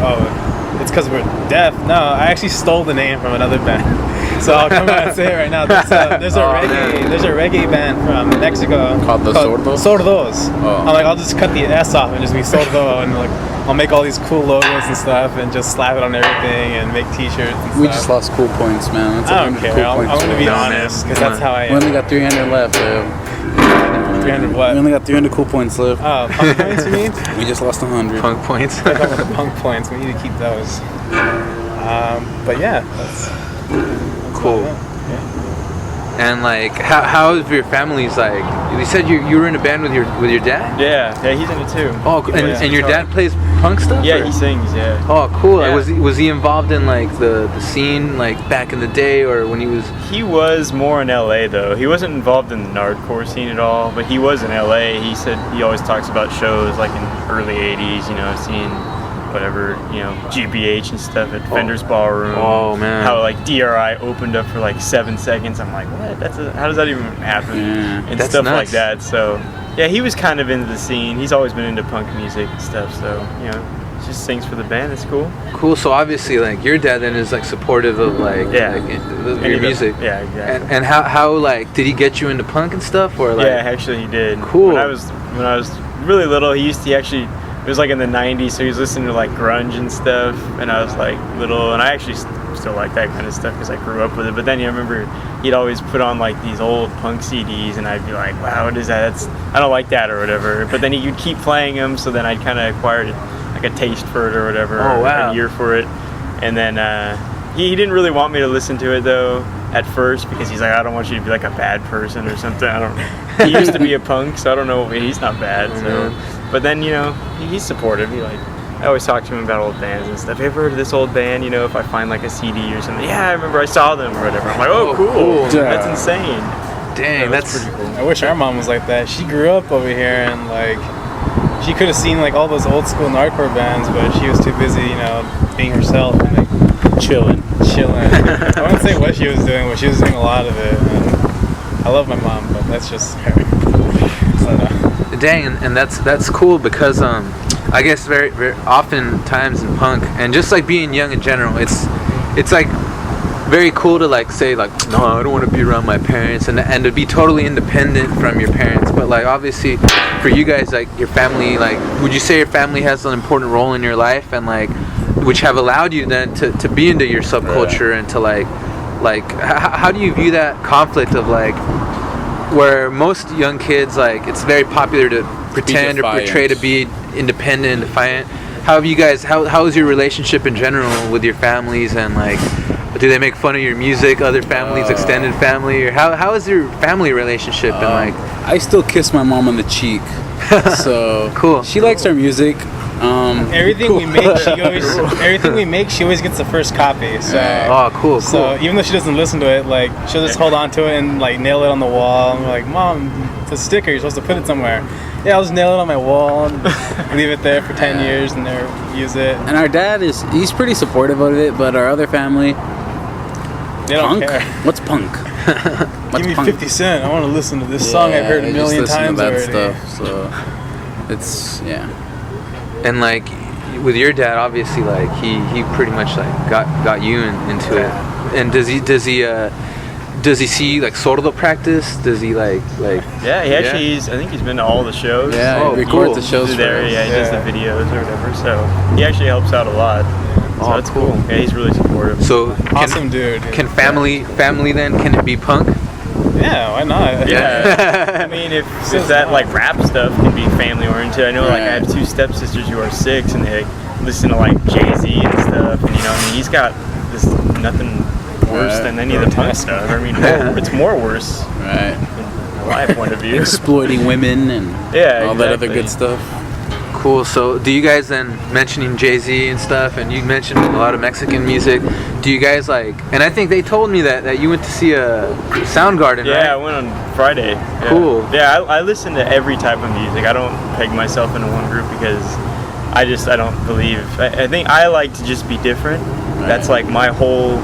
it's because we're deaf. No, I actually stole the name from another band. So I'll come out and say it right now. There's a reggae band from Mexico Called Sordos? Sordos. Oh. I'm like, I'll just cut the S off and just be Sordo, and like I'll make all these cool logos and stuff and just slap it on everything and make T-shirts and stuff. We just lost cool points, man. That's I don't care. Cool I'm points going to be No, honest man. because that's how I We am. only got 300 left. 300 what? We only got 300 cool points left. Oh, punk points you mean? We just lost 100. Punk points. I thought about the punk points. We need to keep those. But yeah, that's Cool. Yeah. And like, how is your family's like? You said you were in a band with your dad. Yeah, he's in it too. Oh, and your dad plays punk stuff? Yeah, or? he sings. Yeah. Oh, cool. Yeah. Was he involved in like the scene like back in the day, or when he was? He was more in LA though. He wasn't involved in the nardcore scene at all, but he was in LA. He said he always talks about shows like in early '80s, you know, seeing whatever, you know, GBH and stuff at Fender's Ballroom. Oh man. How like DRI opened up for like 7 seconds. I'm like, what? How does that even happen? Yeah. And That's stuff nuts. like that. So yeah, he was kind of into the scene. He's always been into punk music and stuff. So you know, he just sings for the band. It's cool. Cool. So obviously, like your dad then is like supportive of like Yeah. your music. Yeah, exactly. And how like did he get you into punk and stuff, or like? Yeah, actually he did. Cool. When I was really little, he actually, it was like in the 90s, so he was listening to like grunge and stuff, and I was like little, and I actually still like that kind of stuff because I grew up with it. But then I remember he'd always put on like these old punk CDs, and I'd be like, wow, what is that? I don't like that or whatever. But then he'd keep playing them, so then I'd kind of acquired like a taste for it or whatever. Oh, wow. A ear for it. And then he didn't really want me to listen to it though at first, because he's like, I don't want you to be like a bad person or something. He used to be a punk, so I don't know. He's not bad. So, but then you know, he's supportive. I always talk to him about old bands and stuff. Have you ever heard of this old band? You know, if I find like a CD or something, yeah, I remember I saw them or whatever. I'm like, oh, cool. That's insane. Dang, Yeah, that's pretty cool. I wish our mom was like that. She grew up over here, and like she could have seen like all those old school nardcore bands, but she was too busy, you know, being herself and like Chilling. I wouldn't say what she was doing, but she was doing a lot of it. And I love my mom, but that's just her. I don't know. Dang, and that's cool because I guess very very often times in punk and just like being young in general, it's like very cool to like say like, no, I don't want to be around my parents and to be totally independent from your parents. But like obviously for you guys, like your family, like would you say your family has an important role in your life, and like which have allowed you then to be into your subculture and to like how do you view that conflict of like where most young kids, like it's very popular to pretend or portray to be independent and defiant? How have you guys, how is your relationship in general with your families, and like do they make fun of your music, other families, extended family, or how is your family relationship? And like I still kiss my mom on the cheek. So Cool. She likes our music. Everything we make, she always gets the first copy. So, oh, cool. So even though she doesn't listen to it, like she'll just hold on to it and like nail it on the wall. And we're like, Mom, it's a sticker. You're supposed to put it somewhere. Yeah, I'll just nail it on my wall and leave it there for 10 years and never use it. And our dad he's pretty supportive of it, but our other family, They don't punk? care. What's punk? What's Give me punk? 50 Cent. I want to listen to this song I've heard a they million just listen to times that already. stuff, so it's And like with your dad, obviously, like he pretty much like got you into it. And does he see like Sordo practice? Does he like? Yeah, he actually I think he's been to all the shows. Yeah, Oh, he records cool. the shows He's for there, us. yeah, he does the videos or whatever. So he actually helps out a lot. So Oh, that's cool. cool. Yeah, he's really supportive. So Awesome dude. can family then can it be punk? Yeah, why not? Yeah. I mean, if that like rap stuff can be family oriented. I know like I have 2 stepsisters who are 6, and they like, listen to like Jay-Z and stuff. And you know, I mean, he's got this nothing worse than any of the punk stuff. I mean, it's more worse. Right. From my point of view. Exploiting women and all that other good stuff. Cool. So, do you guys then, mentioning Jay-Z and stuff, and you mentioned a lot of Mexican music, do you guys like, and I think they told me that you went to see a Soundgarden, right? Yeah, I went on Friday. Yeah. Cool. Yeah, I listen to every type of music. I don't peg myself into one group because I don't believe, I think I like to just be different. Right. That's like my whole,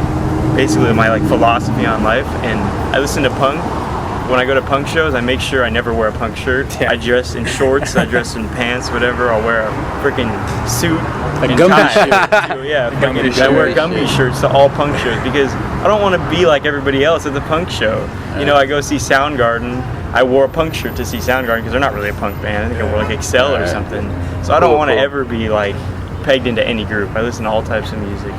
basically my like philosophy on life, and I listen to punk. When I go to punk shows, I make sure I never wear a punk shirt. Yeah. I dress in shorts, I dress in pants, whatever. I'll wear a freaking suit. A Gumby shirt. Yeah, I wear Gumby shirts to all punk shows because I don't want to be like everybody else at the punk show. You know, I go see Soundgarden. I wore a punk shirt to see Soundgarden because they're not really a punk band. I think I wore like Excel or something. So I don't want to ever be like pegged into any group. I listen to all types of music.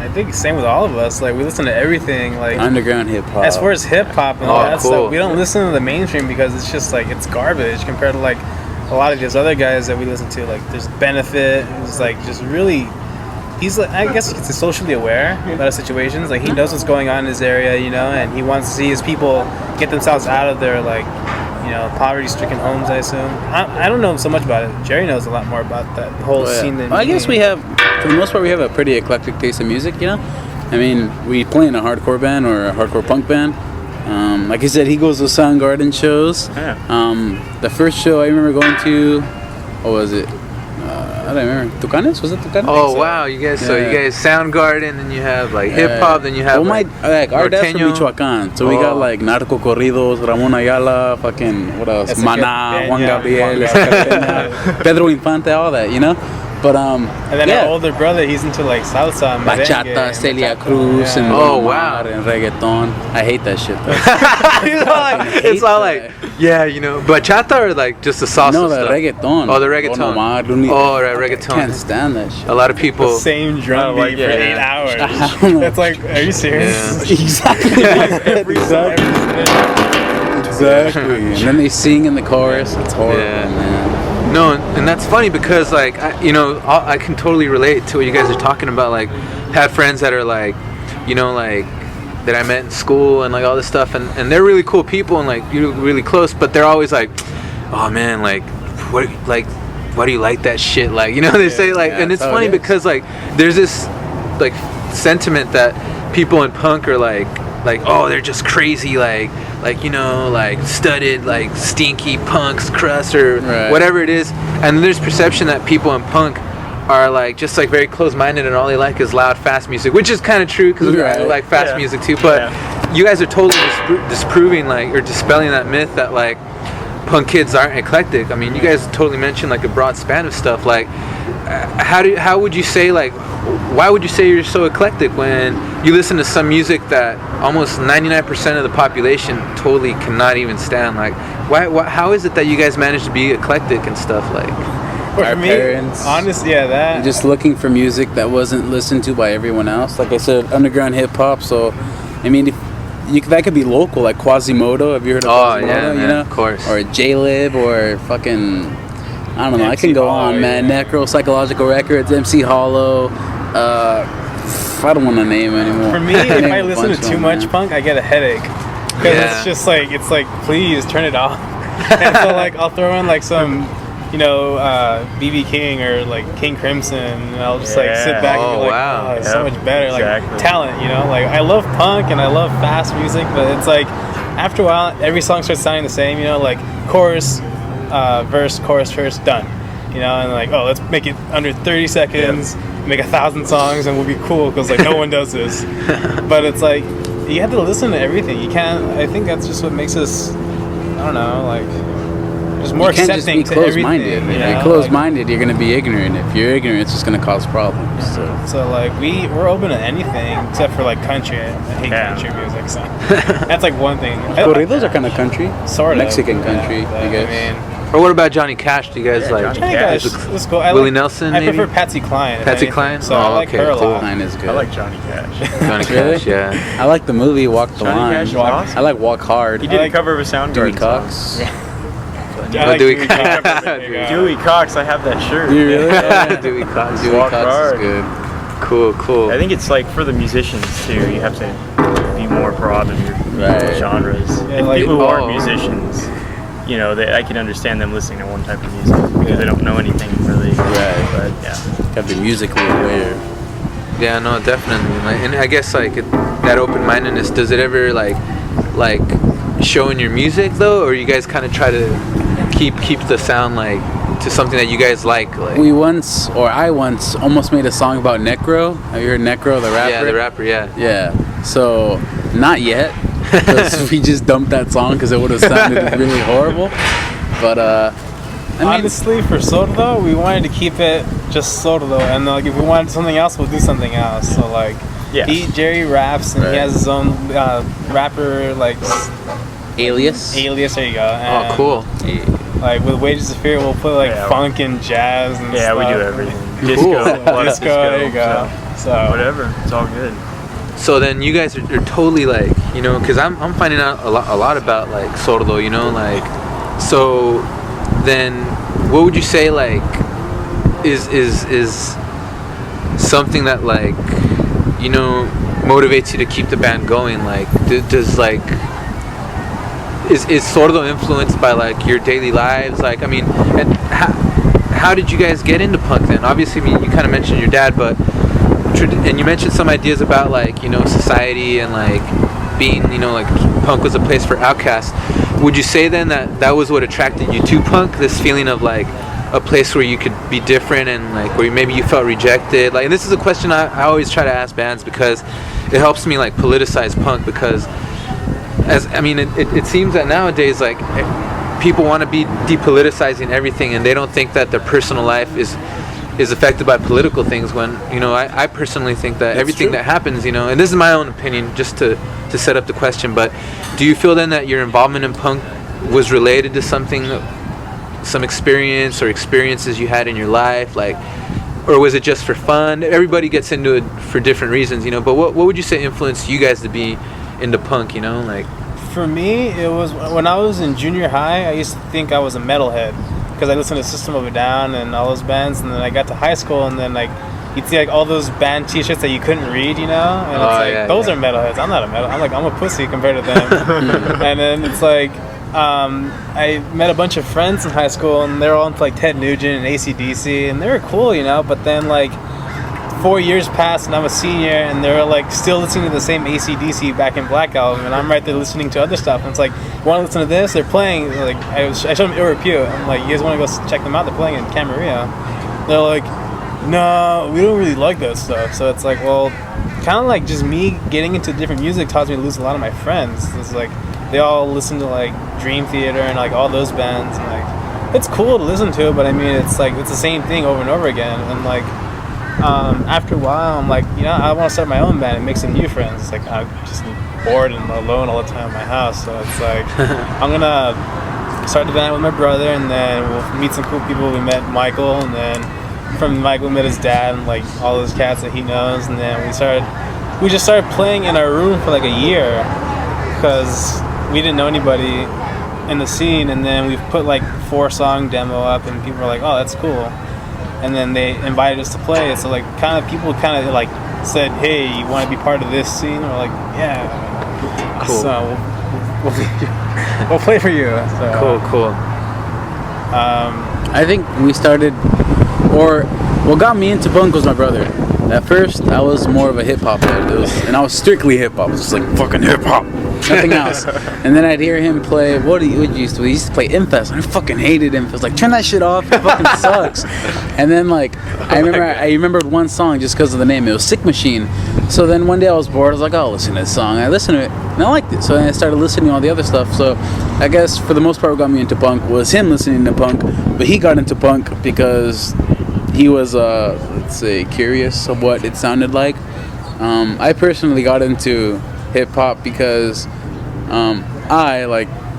I think same with all of us. Like we listen to everything. Like underground hip hop. As far as hip hop and all that stuff, we don't listen to the mainstream because it's just like it's garbage compared to like a lot of these other guys that we listen to. Like there's Benefit, who's like just really. He's like, I guess he's socially aware about situations. Like he knows what's going on in his area, you know, and he wants to see his people get themselves out of their like, you know, poverty-stricken homes. I assume. I don't know so much about it. Jerry knows a lot more about that whole scene than me. I guess we have, for the most part, we have a pretty eclectic taste of music. You know, I mean, we play in a hardcore band or a hardcore punk band. Like I said, he goes to Soundgarden shows. Yeah. The first show I remember going to, what was it? I don't remember. Tucanes? Was it Tucanes? Oh wow, you guys! Yeah. So you guys Soundgarden, and you have like hip hop, then you have our dad's from Michoacán, so we got like narco corridos, Ramon Ayala, fucking what else? Maná, Juan Gabriel, Pedro Infante, all that, you know. But and then our older brother, he's into like salsa, bachata, Celia Cruz, and and reggaeton. I hate that shit though. It's all like, yeah, you know, bachata or like just the salsa No, the stuff? reggaeton. Oh, the reggaeton. Reggaeton. I can't stand that shit. A lot of people. The same drum beat for 8 hours. That's like, are you serious? Yeah. Exactly. Exactly. And then they sing in the chorus. It's horrible, man. No, and that's funny because like I can totally relate to what you guys are talking about. Like, have friends that are like, you know, like that I met in school and like all this stuff, and they're really cool people and like you're really close, but they're always like, oh man, like why do you like that shit? Like, you know, they say like, and it's funny because like there's this like sentiment that people in punk are like, oh, they're just crazy, like you know, like studded, like stinky punks, crust or whatever it is. And there's perception that people in punk are like just like very close-minded and all they like is loud, fast music, which is kind of true because I like fast music too. But you guys are totally disproving like or dispelling that myth that like punk kids aren't eclectic. I mean, you guys totally mentioned like a broad span of stuff. Like, how would you say like? Why would you say you're so eclectic when you listen to some music that almost 99% of the population totally cannot even stand? Like, how is it that you guys manage to be eclectic and stuff? Like, our parents, honestly, that just looking for music that wasn't listened to by everyone else. Like I said, underground hip hop. So, I mean, that could be local, like Quasimodo. Have you heard of Quasimodo? Yeah, you know, of course. Or J-Lib, or fucking, I don't know. I can go on, man. Necro, Psychological Records, MC Hollow. I don't want to name anymore. For me, if I listen to too much punk, I get a headache because it's like please turn it off. And so like I'll throw in like some, you know, BB King or like King Crimson, and I'll just like sit back and be like, it's so much better. Like talent, you know. Like I love punk and I love fast music, but it's like after a while every song starts sounding the same. You know, like chorus, verse, chorus, verse, done. You know, and like, oh, let's make it under 30 seconds. Make 1,000 songs and we'll be cool because like no one does this. But it's like you have to listen to everything. You can't. I think that's just what makes us, I don't know, like just more accepting to everything. If you're closed-minded, you're gonna be ignorant. If you're ignorant, it's just gonna cause problems. So like we're open to anything except for like country. I hate country music. So that's like one thing. Corridos are kind of country. Sort of Mexican country, I guess. I mean, Or what about Johnny Cash? Do you guys like Johnny Cash is cool. Willie Nelson? I Maybe? prefer Patsy Cline. Patsy Cline? So I like her a lot. Cline is good. I like Johnny Cash. Johnny Cash, yeah. I like the movie Walk the Johnny Line. Cash is awesome. I like Walk Hard. He did a cover of a Soundgarden Dewey song. Cox. I like Dewey Dewey Cox. Cox. There you go. Dewey Cox, I have that shirt. Do you really? Dewey Cox. Dewey Walk Cox Hard. is good. Cool. I think it's like for the musicians too. You have to be more broad in your Right. genres. Yeah, And like- people who Oh. aren't musicians, I can understand them listening to one type of music because they don't know anything really. Right. But yeah. Got to be musically aware. Yeah, no, definitely. And I guess like that open-mindedness, does it ever like show in your music though, or you guys kind of try to keep the sound like to something that you guys like? I once almost made a song about Necro. Have you heard Necro, the rapper? Yeah, the rapper, yeah. Yeah. So, not yet, because we just dumped that song because it would have sounded really horrible. But, I mean, Honestly, for Sordo though, we wanted to keep it just Sordo, and like if we wanted something else, we'll do something else. So like, Yeah. Jerry raps and Right. he has his own rapper like Alias. alias. There you go. Oh, And, cool. Like with Wages of Fear, we'll put like Yeah. funk and jazz and Yeah, stuff. we do everything. Cool. Disco, a lot of Disco, there you go. So, So whatever, it's all good. So then you guys are totally like, because I'm finding out a lot about like Sordo, like, so then what would you say like is something that like, motivates you to keep the band going? Like, does like, is Sordo influenced by like your daily lives? Like, I mean, and how did you guys get into punk then? Obviously, I mean, you kind of mentioned your dad, but and you mentioned some ideas about like society and like being like punk was a place for outcasts. Would you say then that was what attracted you to punk? This feeling of like a place where you could be different and like where maybe you felt rejected. Like, and this is a question I always try to ask bands because it helps me like politicize punk, because it seems that nowadays like people want to be depoliticizing everything and they don't think that their personal life is affected by political things, when I personally think that everything that happens, and this is my own opinion just to set up the question, but do you feel then that your involvement in punk was related to some experience or experiences you had in your life, like, or was it just for fun? Everybody gets into it for different reasons, but what would you say influenced you guys to be into punk, like? for me, it was when I was in junior high. I used to think I was a metalhead because I listened to System of a Down and all those bands, and then I got to high school, and then like you'd see like all those band T-shirts that you couldn't read, and it's like those are metalheads. I'm not a metal. I'm a pussy compared to them. And then it's like I met a bunch of friends in high school, and they're all into like Ted Nugent and AC/DC, and they were cool, But then like 4 years passed, and I'm a senior, and they're like still listening to the same AC/DC Back in Black album, and I'm right there listening to other stuff. And it's like, want to listen to this? They're playing. Like I showed them Ill Repute. I'm like, you guys want to go check them out? They're playing in Camarillo. They're like, no, we don't really like that stuff. So it's like, well, kind of like just me getting into different music caused me to lose a lot of my friends. It's like they all listen to like Dream Theater and like all those bands, and like it's cool to listen to, but I mean it's like it's the same thing over and over again. And like after a while, I'm like, I want to start my own band and make some new friends. It's like I'm just bored and alone all the time in my house, so it's like I'm gonna start the band with my brother, and then we'll meet some cool people. We met Michael, and then from Michael we met his dad and like all those cats that he knows, and then we just started playing in our room for like a year because we didn't know anybody in the scene, and then we put like 4-song demo up, and people were like, oh, that's cool. And then they invited us to play it. So like people like said, hey, you want to be part of this scene? We're like, yeah. Cool. So we'll play for you. So, Cool. I think we started, or what got me into punk was my brother. At first, I was more of a hip hop head, and I was strictly hip hop. It was just like fucking hip hop, nothing else. And then I'd hear him play. What he used to? He used to play Infest, and I fucking hated Infest. Like, turn that shit off. It fucking sucks. And then like I remembered one song just because of the name. It was Sick Machine. So then one day I was bored. I was like, oh, listen to this song. I listened to it, and I liked it. So I started listening to all the other stuff. So I guess for the most part, what got me into punk was him listening to punk. But he got into punk because he was, let's say, curious of what it sounded like. I personally got into hip hop because I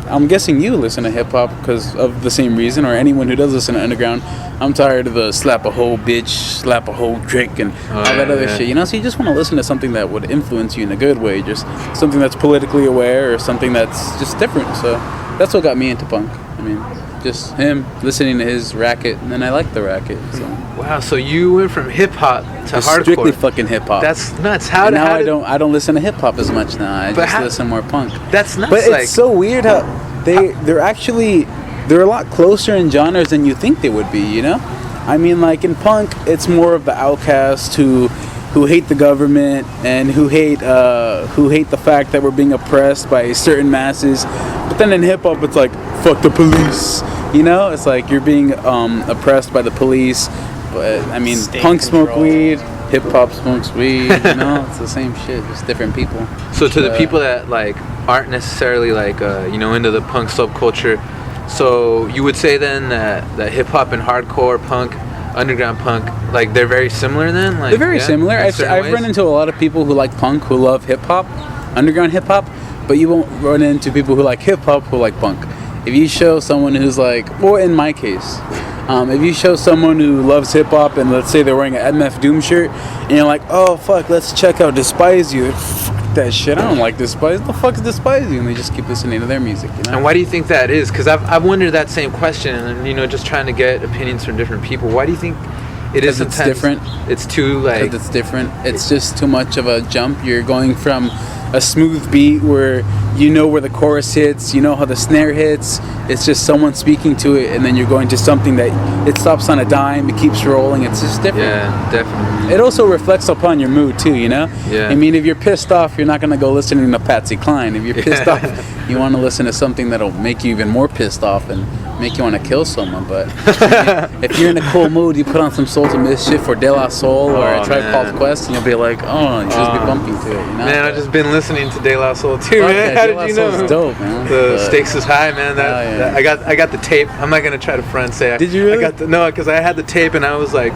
I'm guessing you listen to hip hop because of the same reason, or anyone who does listen to underground. I'm tired of the slap a whole bitch, slap a whole trick, and all that other shit. You know, so you just want to listen to something that would influence you in a good way, just something that's politically aware or something that's just different. So that's what got me into punk. I mean, just him listening to his racket, and then I like the racket. So. Wow, so you went from hip hop to hardcore. Strictly fucking hip hop. That's nuts. I don't listen to hip hop as much now. I just listen more punk. That's nuts. But it's so weird how they're a lot closer in genres than you think they would be. You know, I mean, like in punk, it's more of the outcasts who hate the government and who hate the fact that we're being oppressed by certain masses. But then in hip hop, it's like fuck the police. You know, it's like you're being oppressed by the police. But I mean, punk smoke weed, hip hop smokes weed. You know, it's the same shit, just different people. So to the people that like aren't necessarily like into the punk subculture, so you would say then that hip hop and hardcore punk, underground punk, like they're very similar then? Like, they're very similar. I've run into a lot of people who like punk who love hip hop, underground hip hop, but you won't run into people who like hip hop who like punk. If you show someone who's like, well, in my case, if you show someone who loves hip hop and let's say they're wearing an MF Doom shirt, and you're like, oh fuck, let's check out Despise You. Fuck that shit. I don't like Despise. The fuck is Despise You? And they just keep listening to their music. You know? And why do you think that is? Because I've wondered that same question, and just trying to get opinions from different people. Why do you think it is? It's different. It's too like. It's different. It's just too much of a jump. You're going from a smooth beat where you know where the chorus hits, you know how the snare hits. It's just someone speaking to it, and then you're going to something that it stops on a dime, it keeps rolling. It's just different. Yeah, definitely. It also reflects upon your mood too, you know? Yeah. I mean, if you're pissed off, you're not going to go listening to Patsy Cline. If you're pissed off, you want to listen to something that'll make you even more pissed off and make you want to kill someone. But if you're in a cool mood, you put on some Soul to Mischief or De La Soul or a Tribe Called Quest, and you'll be like, oh, you just be bumping to it, you know? Man, I've just been listening to De La Soul too, man. How did you know? Soul's dope, man. The Stakes is High, man. I got the tape. I'm not gonna try to front say. Did you really? Because I had the tape and I was like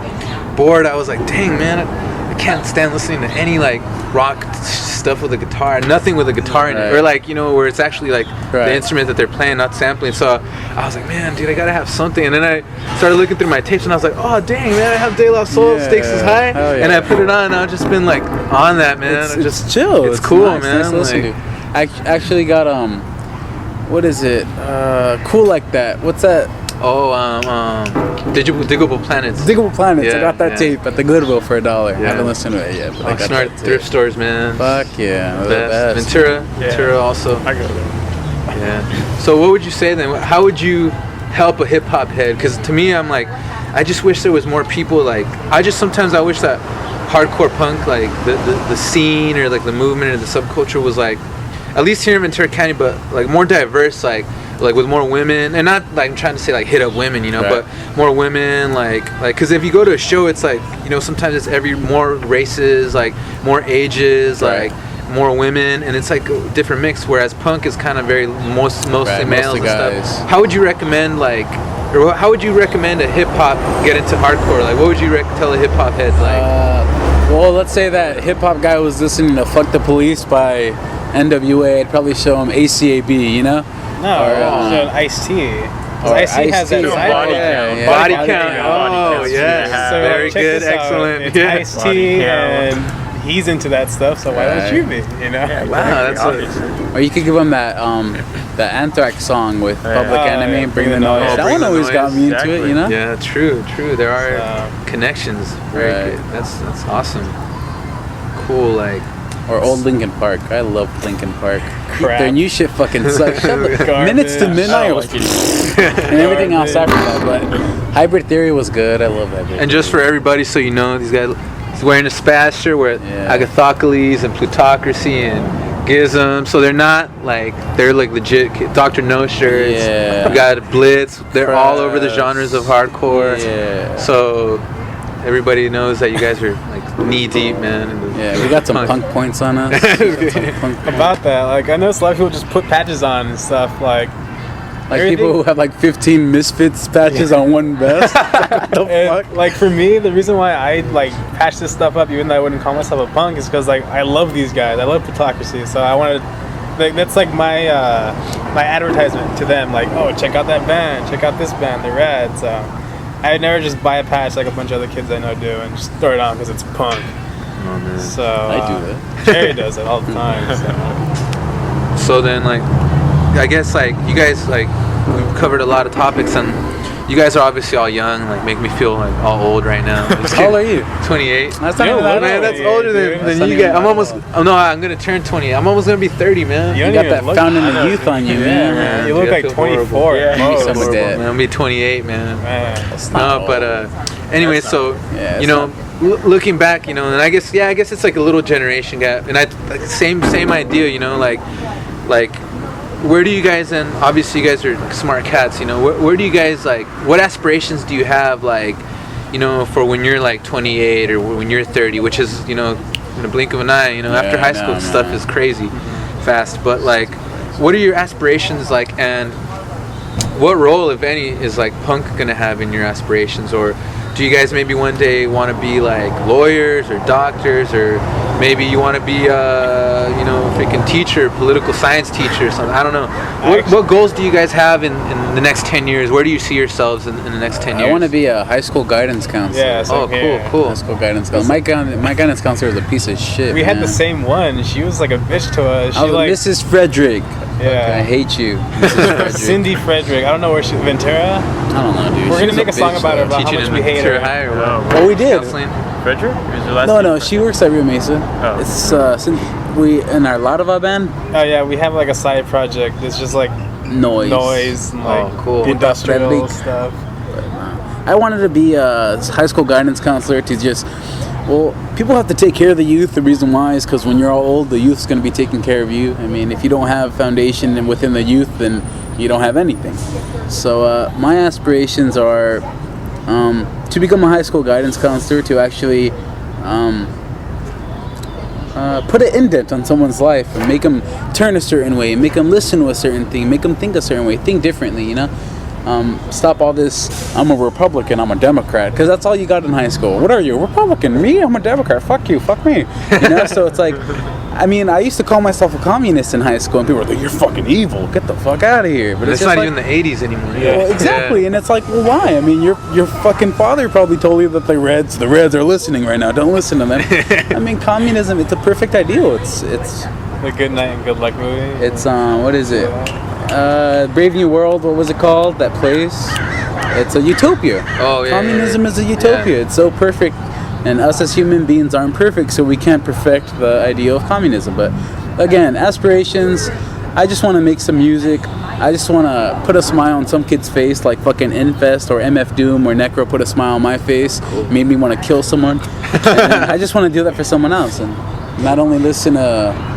bored. I was like, dang, man, I can't stand listening to any like rock stuff with a guitar. Nothing with a guitar in it, or like where it's actually like the instrument that they're playing, not sampling. So I was like, man, dude, I gotta have something. And then I started looking through my tapes and I was like, oh dang, man, I have De La Soul, Stakes is High, and I put it on. And I've just been like on that, man. It's chill. It's cool, nice, man. Nice to listen to. I actually got what is it? Cool Like That. What's that? Oh, Diggable Planets. Diggable Planets. Yeah, I got that tape at the Goodwill for $1. I haven't listened to it yet. But Oxnard thrift stores, man. Fuck yeah, the best. Ventura also. I go there. Yeah. So what would you say then? How would you help a hip hop head? Because to me, I'm like, I just wish there was more people like. I wish that hardcore punk, like the scene or like the movement or the subculture was like, at least here in Ventura County, but like more diverse, like with more women, and not like I'm trying to say like hit up women, but more women, like because if you go to a show, it's like sometimes it's more races, like more ages, like more women, and it's like a different mix. Whereas punk is kind of mostly males and stuff. How would you recommend how would you recommend a hip hop get into hardcore? Like what would you tell a hip hop head like? Well, let's say that hip hop guy was listening to "Fuck the Police" by NWA. I'd probably show him ACAB, you know? No, or Ice-T. Ice-T has that body count. Oh, yeah. So very good, excellent. It's Ice-T, and he's into that stuff, so why don't you be, Yeah, wow, that's Or you could give him that the Anthrax song with Public Enemy, Bring the Noise. That one always got me into it, you know? Yeah, true. There are connections. Very good. That's awesome. Cool, like. Or old Linkin Park. I love Linkin Park. Crap. Their new shit fucking sucks. Minutes to Midnight and everything else after that. But Hybrid Theory was good. I love Hybrid And just for everybody, so you know, these guys, he's wearing a spat shirt with Agathocles and Plutocracy and Gizm. So they're like legit Dr. No shirts. Yeah. We got Blitz. They're all over the genres of hardcore. Yeah. So everybody knows that you guys are like knee deep, man. We got some punk points on us. About that, like I know a lot of people just put patches on and stuff, like people who have like 15 Misfits patches on one vest. What the fuck? Like for me, the reason why I like patch this stuff up, even though I wouldn't call myself a punk, is because like I love these guys. I love Plutocracy, so I wanted that's like my my advertisement to them. Like, oh, check out that band, check out this band, they're rad. So I'd never just buy a patch like a bunch of other kids I know do and just throw it on because it's punk. Oh man. So I do that. Jerry does it all the time. So then, like, I guess like you guys like we've covered a lot of topics, and you guys are obviously all young. Like, make me feel like all old right now. How old are you? 28. That's not even that Man, old. that's older than you get. I'm almost. Oh no, I'm gonna turn 20. I'm almost gonna be 30, man. You You got that fountain of youth on you, man. man. You look Dude, I like feel 24. horrible. Yeah, Give me some of Horrible, that. man. I'm gonna be 28, man. man. No, but anyway, so Yeah, you know, looking back, you know, and I guess it's like a little generation gap, and I like same idea, you know, like where do you guys, and obviously you guys are like smart cats, you know, where do you guys like, what aspirations do you have, like, you know, for when you're like 28 or when you're 30, which is, you know, in a blink of an eye, you know, after high school stuff is crazy fast, but like, what are your aspirations like, and what role, if any, is like punk gonna have in your aspirations? Or do you guys maybe one day want to be like lawyers or doctors, or maybe you want to be you know, freaking teacher, political science teacher or something? I don't know. What goals do you guys have in the next 10 years? Where do you see yourselves in the next 10 years? I want to be a high school guidance counselor. Yeah, Oh, cool. High school guidance counselor. My guidance counselor was a piece of shit. We had man. the same one. She was like a bitch to us. She I was like Mrs. Frederick. Yeah. I hate you, Mrs. Frederick. Cindy Frederick. I don't know where she Ventura. I don't know, dude. We're She gonna was make a song bitch, about her though. about how Teaching much in we hate Ventura her. High or what? Oh, we did. Counseling? Frederick? Is your last No, name no, Frederick? she works at Rio Mesa. Oh. It's we in our Ladova band. Oh yeah, we have like a side project. It's just like noise and like cool. industrial Frederick. stuff. I wanted to be a high school guidance counselor to just, well, people have to take care of the youth. The reason why is because when you're all old, the youth's going to be taking care of you. I mean, if you don't have foundation within the youth, then you don't have anything. So my aspirations are to become a high school guidance counselor, to actually put an indent on someone's life and make them turn a certain way, make them listen to a certain thing, make them think a certain way, think differently, you know? Stop all this, I'm a Republican, I'm a Democrat, because that's all you got in high school. What are you, a Republican? Me? I'm a Democrat. Fuck you, fuck me. You know, so it's like, I mean, I used to call myself a communist in high school, and people were like, you're fucking evil, get the fuck out of here. But it's just not like, even the 80s anymore. well, exactly, and it's like, well, why? I mean, your fucking father probably told you that the Reds are listening right now. Don't listen to them. I mean, communism, it's a perfect ideal. It's The Good Night and Good Luck movie. It's what is it? Brave New World. What was it called? That place? It's a utopia. Oh yeah. Communism is a utopia. Yeah. It's so perfect, and us as human beings aren't perfect, so we can't perfect the ideal of communism. But again, aspirations. I just want to make some music. I just want to put a smile on some kid's face, like fucking Infest or MF Doom or Necro put a smile on my face, made me want to kill someone. And I just want to do that for someone else, and not only listen to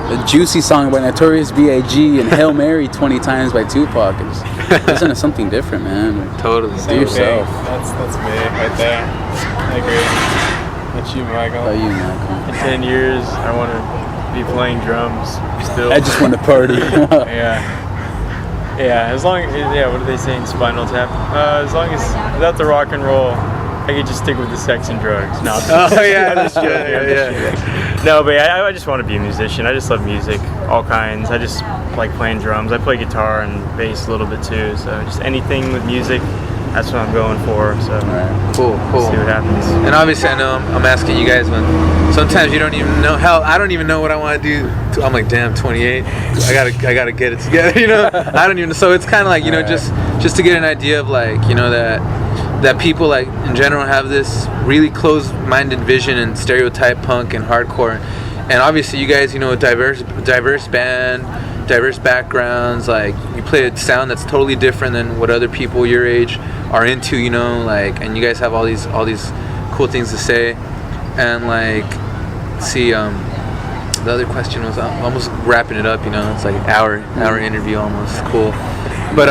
a Juicy song by Notorious B.I.G. and Hail Mary 20 times by Tupac. It's listen to something different, man. Totally. Do yourself. That's me right there. I agree. That's you, Michael. How about you, Michael? In 10 years, I want to be playing drums still. I just want to party. Yeah, as long as, what are they saying, Spinal Tap? As long as, without the rock and roll, I could just stick with the sex and drugs. No, Oh yeah, that's good. Yeah. No, but I just want to be a musician. I just love music, all kinds. I just like playing drums. I play guitar and bass a little bit too. So just anything with music, that's what I'm going for. So Cool. see what happens. And obviously, I know I'm asking you guys, when sometimes you don't even know. Hell, I don't even know what I want to do. I'm like, damn, 28. I gotta get it together. You know, I don't even. So it's kind of like, you know, just to get an idea of like, you know, that people like in general have this really closed-minded vision and stereotype punk and hardcore. And obviously, you guys, you know, a diverse band, diverse backgrounds. Like, you play a sound that's totally different than what other people your age are into, you know, like, and you guys have all these cool things to say. And like, see, the other question was, I'm almost wrapping it up, you know, it's like an hour interview almost. Cool. But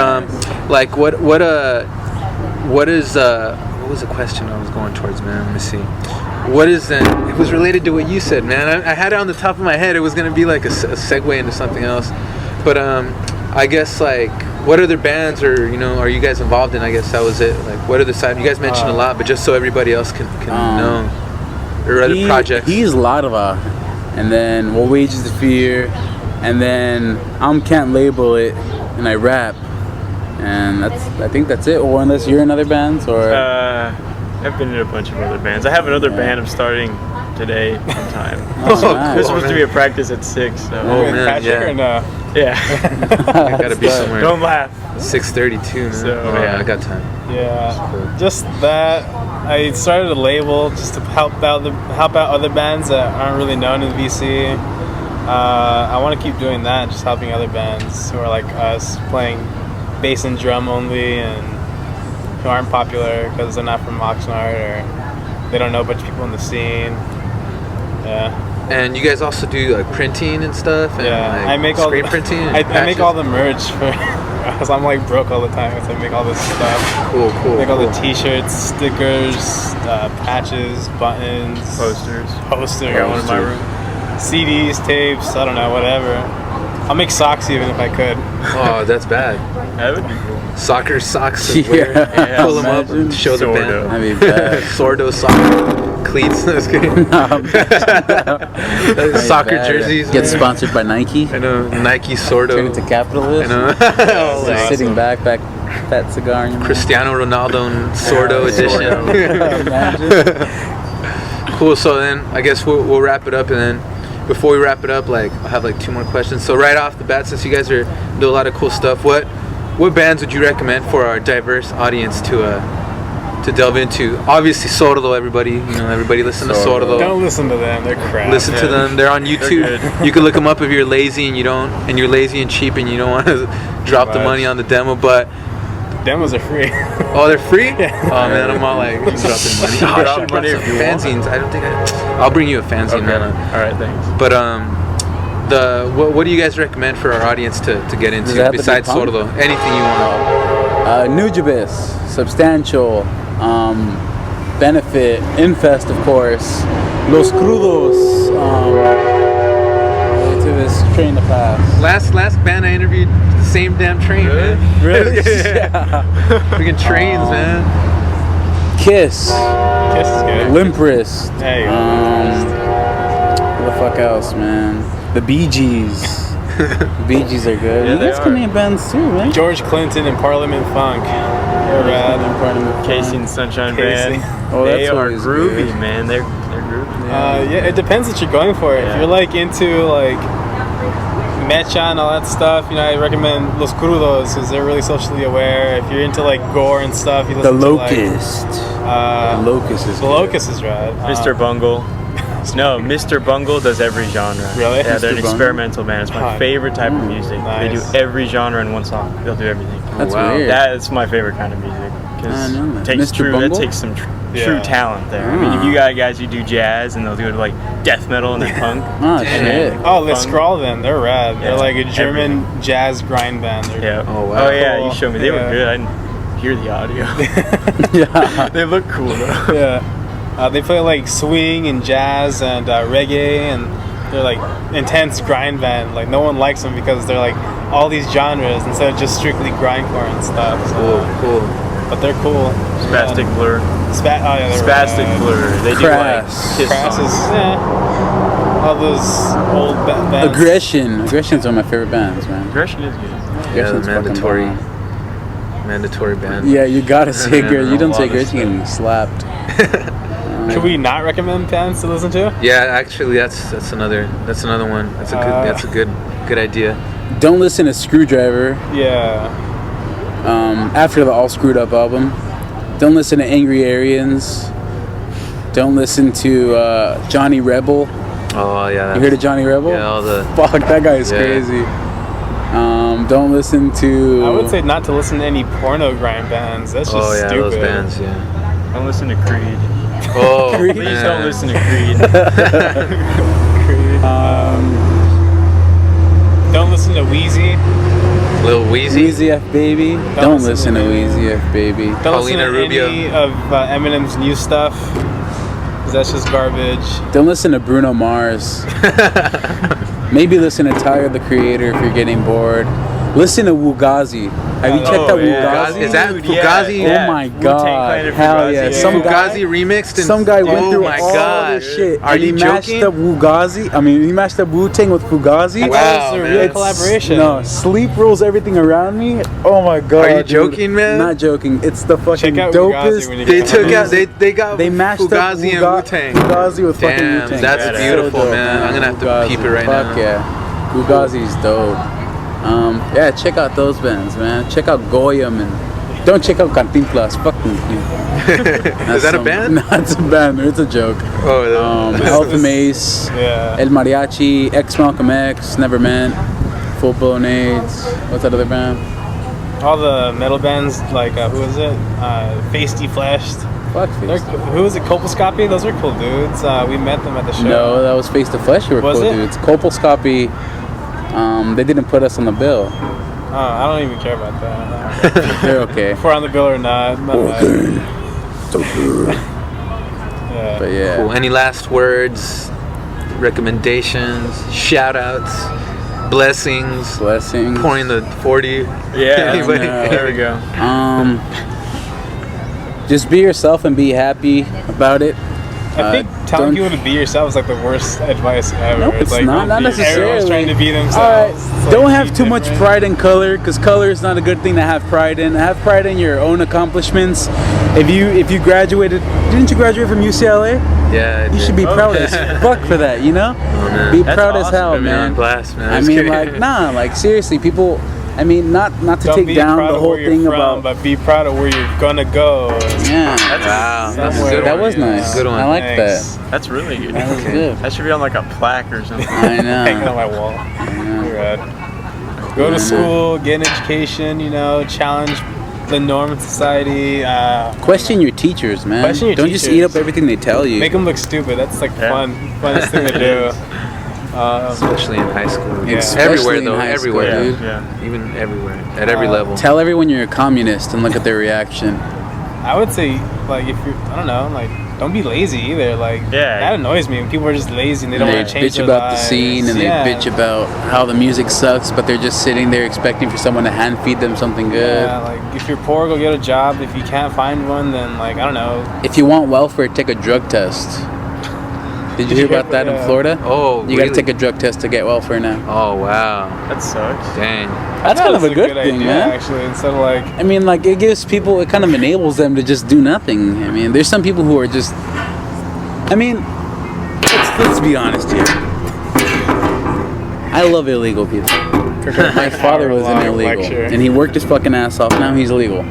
like, what was the question I was going towards, man? Let me see. What is then? It was related to what you said, man. I had it on the top of my head. It was gonna be like a segue into something else, but I guess like, what other bands or, you know, are you guys involved in? I guess that was it. Like, what other side? You guys mentioned a lot, but just so everybody else can know, or other projects. He's Ladova, and then What Wages the Fear, and then Can't Label It, and I rap, and I think that's it. Or unless you're in other bands, or I've been in a bunch of other bands. I have another band I'm starting today sometime. Oh, nice. There's supposed to be a practice at 6. So. Oh, man, Patrick yeah. or no? Yeah. I gotta be somewhere. Don't laugh. 6:32, man. So, Oh, yeah, I got time. Yeah, just that. I started a label just to help out other bands that aren't really known in VC. I want to keep doing that, just helping other bands who are like us, playing bass and drum only, and who aren't popular because they're not from Oxnard or they don't know a bunch of people in the scene. Yeah. And you guys also do like printing and stuff, and Yeah, like I make all screen the, printing. And I make patches? all the merch for. Cause I'm like broke all the time, so I make all this stuff. Cool. I make all the T-shirts, stickers, patches, buttons, Posters. posters, I got one in my room. CDs, tapes. I don't know, whatever. I'll make socks even if I could. Oh, that's bad. That would be cool. Soccer socks. Yeah. Yeah, Pull them up and show the Sordo. band. I mean, bad. Sordo sock cleats. That's good. Soccer Bad. jerseys. Get sponsored by Nike. I know Nike Sordo. Turn into capitalist. I know. Just Like, sitting back, fat cigar in your mouth. Cristiano Ronaldo and Sordo Sordo. edition. Imagine. Cool. So then I guess we'll wrap it up, and then before we wrap it up, like I'll have like 2 more questions. So right off the bat, since you guys do a lot of cool stuff, what bands would you recommend for our diverse audience to delve into? Obviously Sordo, everybody listen to Sordo. Don't listen to them; they're crap. Listen to them. They're on YouTube. good. You can look them up if you're lazy and you're lazy and cheap and you don't want to drop the money on the demo. But Demos are free. oh, they're free. Oh man, I'm all like dropping money. Oh, I Drop should have brought money some if you want. fanzines. I don't think I'll bring you a fanzine, Okay. man. All right, thanks. But what do you guys recommend for our audience to get Does it into have to be besides punk? Sordo? Anything you want. Nujibus, Substantial, Benefit, Infest, of course, Los Crudos, Relativist, Train to Pass. Last band I interviewed, the same damn train, man. Really? Yeah. Freaking trains, man. Kiss, Kiss is good. Limp Wrist. There you go. What the fuck else, man? The Bee Gees. The Bee Gees are good. Yeah, You they guys can are. name bands too, man. George Clinton and Parliament Funk. They're rad. Casey and Sunshine Casey. Band. Oh, They that's are always groovy, good. man. They're groovy. Yeah, it depends what you're going for. If Yeah. you're like into like mecha and all that stuff, I recommend Los Crudos because they're really socially aware. If you're into like gore and stuff, you The listen Locust. to The Locust is The Locust is rad. Mr. Bungle. No, Mr. Bungle does every genre. Really? Yeah, they're Mr. an Bungle? experimental band. It's my Huh. favorite type of music. They Nice. do every genre in one song. They'll do everything. That's Wow. weird. That's my favorite kind of music. I know that. It takes Mr. that Bungle? takes some Yeah. true talent there. I mean, if you got guys who do jazz and they'll do like death metal and then punk. Oh, Damn. shit. Oh, let's Funk. scroll then. They're rad. Yeah. They're like a German jazz grind band. They're Yeah. Oh, wow. Oh yeah, Cool. you showed me. They Yeah. were good. I didn't hear the audio. Yeah. They look cool though. Yeah. They play like swing and jazz and reggae, and they're like intense grind band. Like no one likes them because they're like all these genres instead of just strictly grindcore and stuff. So, Cool. but they're cool. Spastic Blur. Oh yeah, they're Spastic rad. Blur. They do Crass. like Kiss Crass is songs. all those old bands. Aggression's one of my favorite bands, man. Aggression is good. Yeah, the Aggression's fucking mandatory bomb. band. Yeah, you gotta say Yeah, aggression. You a don't lot say of aggression, you're gonna be slapped. Should we not recommend bands to listen to? Yeah, actually, that's another one. That's a good idea. Don't listen to Screwdriver Yeah. after the All Screwed Up album. Don't listen to Angry Aryans. Don't listen to Johnny Rebel. Oh yeah. You heard of Johnny Rebel? Yeah, all the Fuck, that guy is Yeah. crazy. Don't listen to. I would say not to listen to any porno grind bands. That's just oh yeah, stupid. those bands. Yeah. Don't listen to Creed. Oh Creed. Please man. don't listen to Creed. Don't listen to Wheezy. Lil Weezy. Weezy F Baby. Don't listen to Weezy F Baby. Don't Paulina listen to Rubio. any of Eminem's new stuff. 'Cause that's just garbage. Don't listen to Bruno Mars. Maybe listen to Tyler the Creator if you're getting bored. Listen to Wugazi. Have you checked out Wugazi? Is that Dude, Fugazi? Oh my Wu-Tang god! Clan and Hell Fugazi, yeah! yeah. Some guy, Fugazi remixed. some guy went oh through my all god! this shit. Are and you he mashed joking? up Wugazi. I mean, he mashed up Wu-Tang with Fugazi. Wow, a man. real It's- collaboration. No, sleep rules everything around me. Oh my god! Are you dude. joking, man? Not joking. It's the fucking Check out dopest. Fugazi when you They get took home. out. They got. They mashed up Fugazi and Wu-Tang. Fugazi with fucking Damn, Wu-Tang. that's So beautiful, dope, man. I'm gonna have to Fugazi. peep it right Fuck now. yeah, Fugazi's dope. Yeah, check out those bands, man. Check out Goyam and don't check out Cantinflas. Fuck me. Is that a band? No, it's a band. It's a joke. Oh, Alpha Mace, Yeah. El Mariachi, X Malcolm X, Never Meant, Full Blown AIDS. What's that other band? All the metal bands, like, who is it? Face Defleshed. Fuck They're, Face. who is it? Colposcopy? Those are cool dudes. We met them at the show. No, that was Face to Flesh. You were Was cool it? dudes. Colposcopy. They didn't put us on the bill. I don't even care about that. They're okay. If we're on the bill or not. Yeah. But yeah. Cool. Any last words, recommendations, shout outs, blessings, Blessings. pouring the 40? Yeah, Anybody? there we go. Just be yourself and be happy about it. I think telling don't- people to be yourself is like the worst advice ever. Nope, it's like, not don't be- necessarily. Everyone's trying to be themselves. Alright, It's like, don't be have too much different. pride in color, because color is not a good thing to have pride in. Have pride in your own accomplishments. If you graduated, didn't you graduate from UCLA? Yeah, I You did. should be proud as fuck for that, you know? Oh, man. Be That's proud as awesome. hell, Put me on man. blast, man. I Just mean, kidding. like, nah, like seriously, people. I mean, not to Don't take be down proud the of whole where you're thing from, about. but be proud of where you're gonna go. Yeah, Wow, that's a Somewhere. good that one. was nice. Good one. I like Thanks. that. That's really good. That was good. That should be on like a plaque or something. I Hanging on know. my wall. know. You're right. Go to school, get an education, challenge the norm in society. Question your teachers, man. Question your Don't just teachers. eat up everything they tell you. Make them look stupid. That's like Yeah. funnest thing to do. Especially in high school. Yeah. Especially Everywhere in though, high school, everywhere. dude. Yeah. Even everywhere. At every level. Tell everyone you're a communist and look at their reaction. I would say, like, if you're, I don't know, like, don't be lazy either. Like, Yeah. that annoys me when people are just lazy and they don't They want to change bitch their about the lives. scene and Yeah. they bitch about how the music sucks, but they're just sitting there expecting for someone to hand feed them something good. Yeah, like, if you're poor, go get a job. If you can't find one, then, like, I don't know. If you want welfare, take a drug test. Did you hear about that in Yeah. Florida? Oh, You really? gotta take a drug test to get welfare now. Oh, wow. That sucks. Dang. That's kind of a good thing, idea, man. actually, instead of, like, I mean, like, it gives people, it kind of enables them to just do nothing. I mean, there's some people who are just, I mean, let's be honest here. I love illegal people. My father was an Long illegal, lecture. and he worked his fucking ass off. Now he's legal.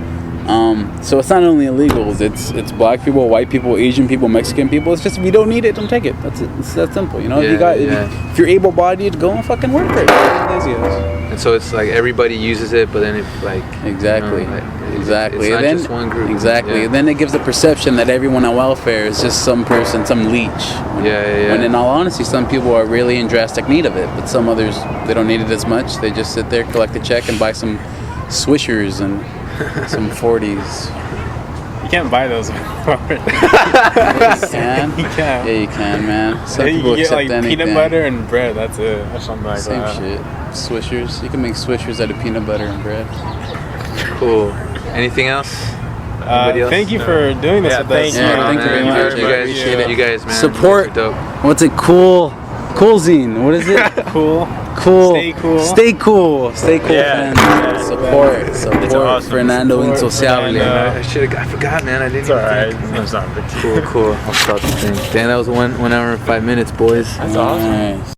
So it's not only illegals, it's black people, white people, Asian people, Mexican people. It's just if you don't need it, don't take it. That's it. It's that simple, you know. If you got, if you're able-bodied, go and fucking work for it. Lazy ass. And so it's like everybody uses it, but then if like Exactly. you know, like, Exactly. it's not And then, just one group. Exactly. Yeah. And then it gives the perception that everyone on welfare is just some person, some leech. Yeah. When in all honesty, some people are really in drastic need of it, but some others, they don't need it as much. They just sit there, collect a check, and buy some Swishers and some 40s. you can't buy those. You can? You can. Yeah, you can, man. Some You people can get, accept like, anything. peanut butter and bread. That's it. Or something like Same that. shit. Swishers. You can make Swishers out of peanut butter and bread. Cool. Anything else? Anybody else? Thank you for doing this Yeah, with thank us. you. Yeah, thank you very much. You guys, Appreciate it. you guys, man. Support. You guys are dope. What's it? Cool zine. What is it? Cool. Cool. Stay cool. Stay cool. Stay cool, Yeah. fans. Yeah. Support. Support. awesome. Fernando Support Insociable. Fernando. I forgot, man. I didn't. It's alright. even It's not a big think. Cool. I'll stop the thing. Damn, that was 1 hour and 5 minutes, boys. That's awesome. Nice.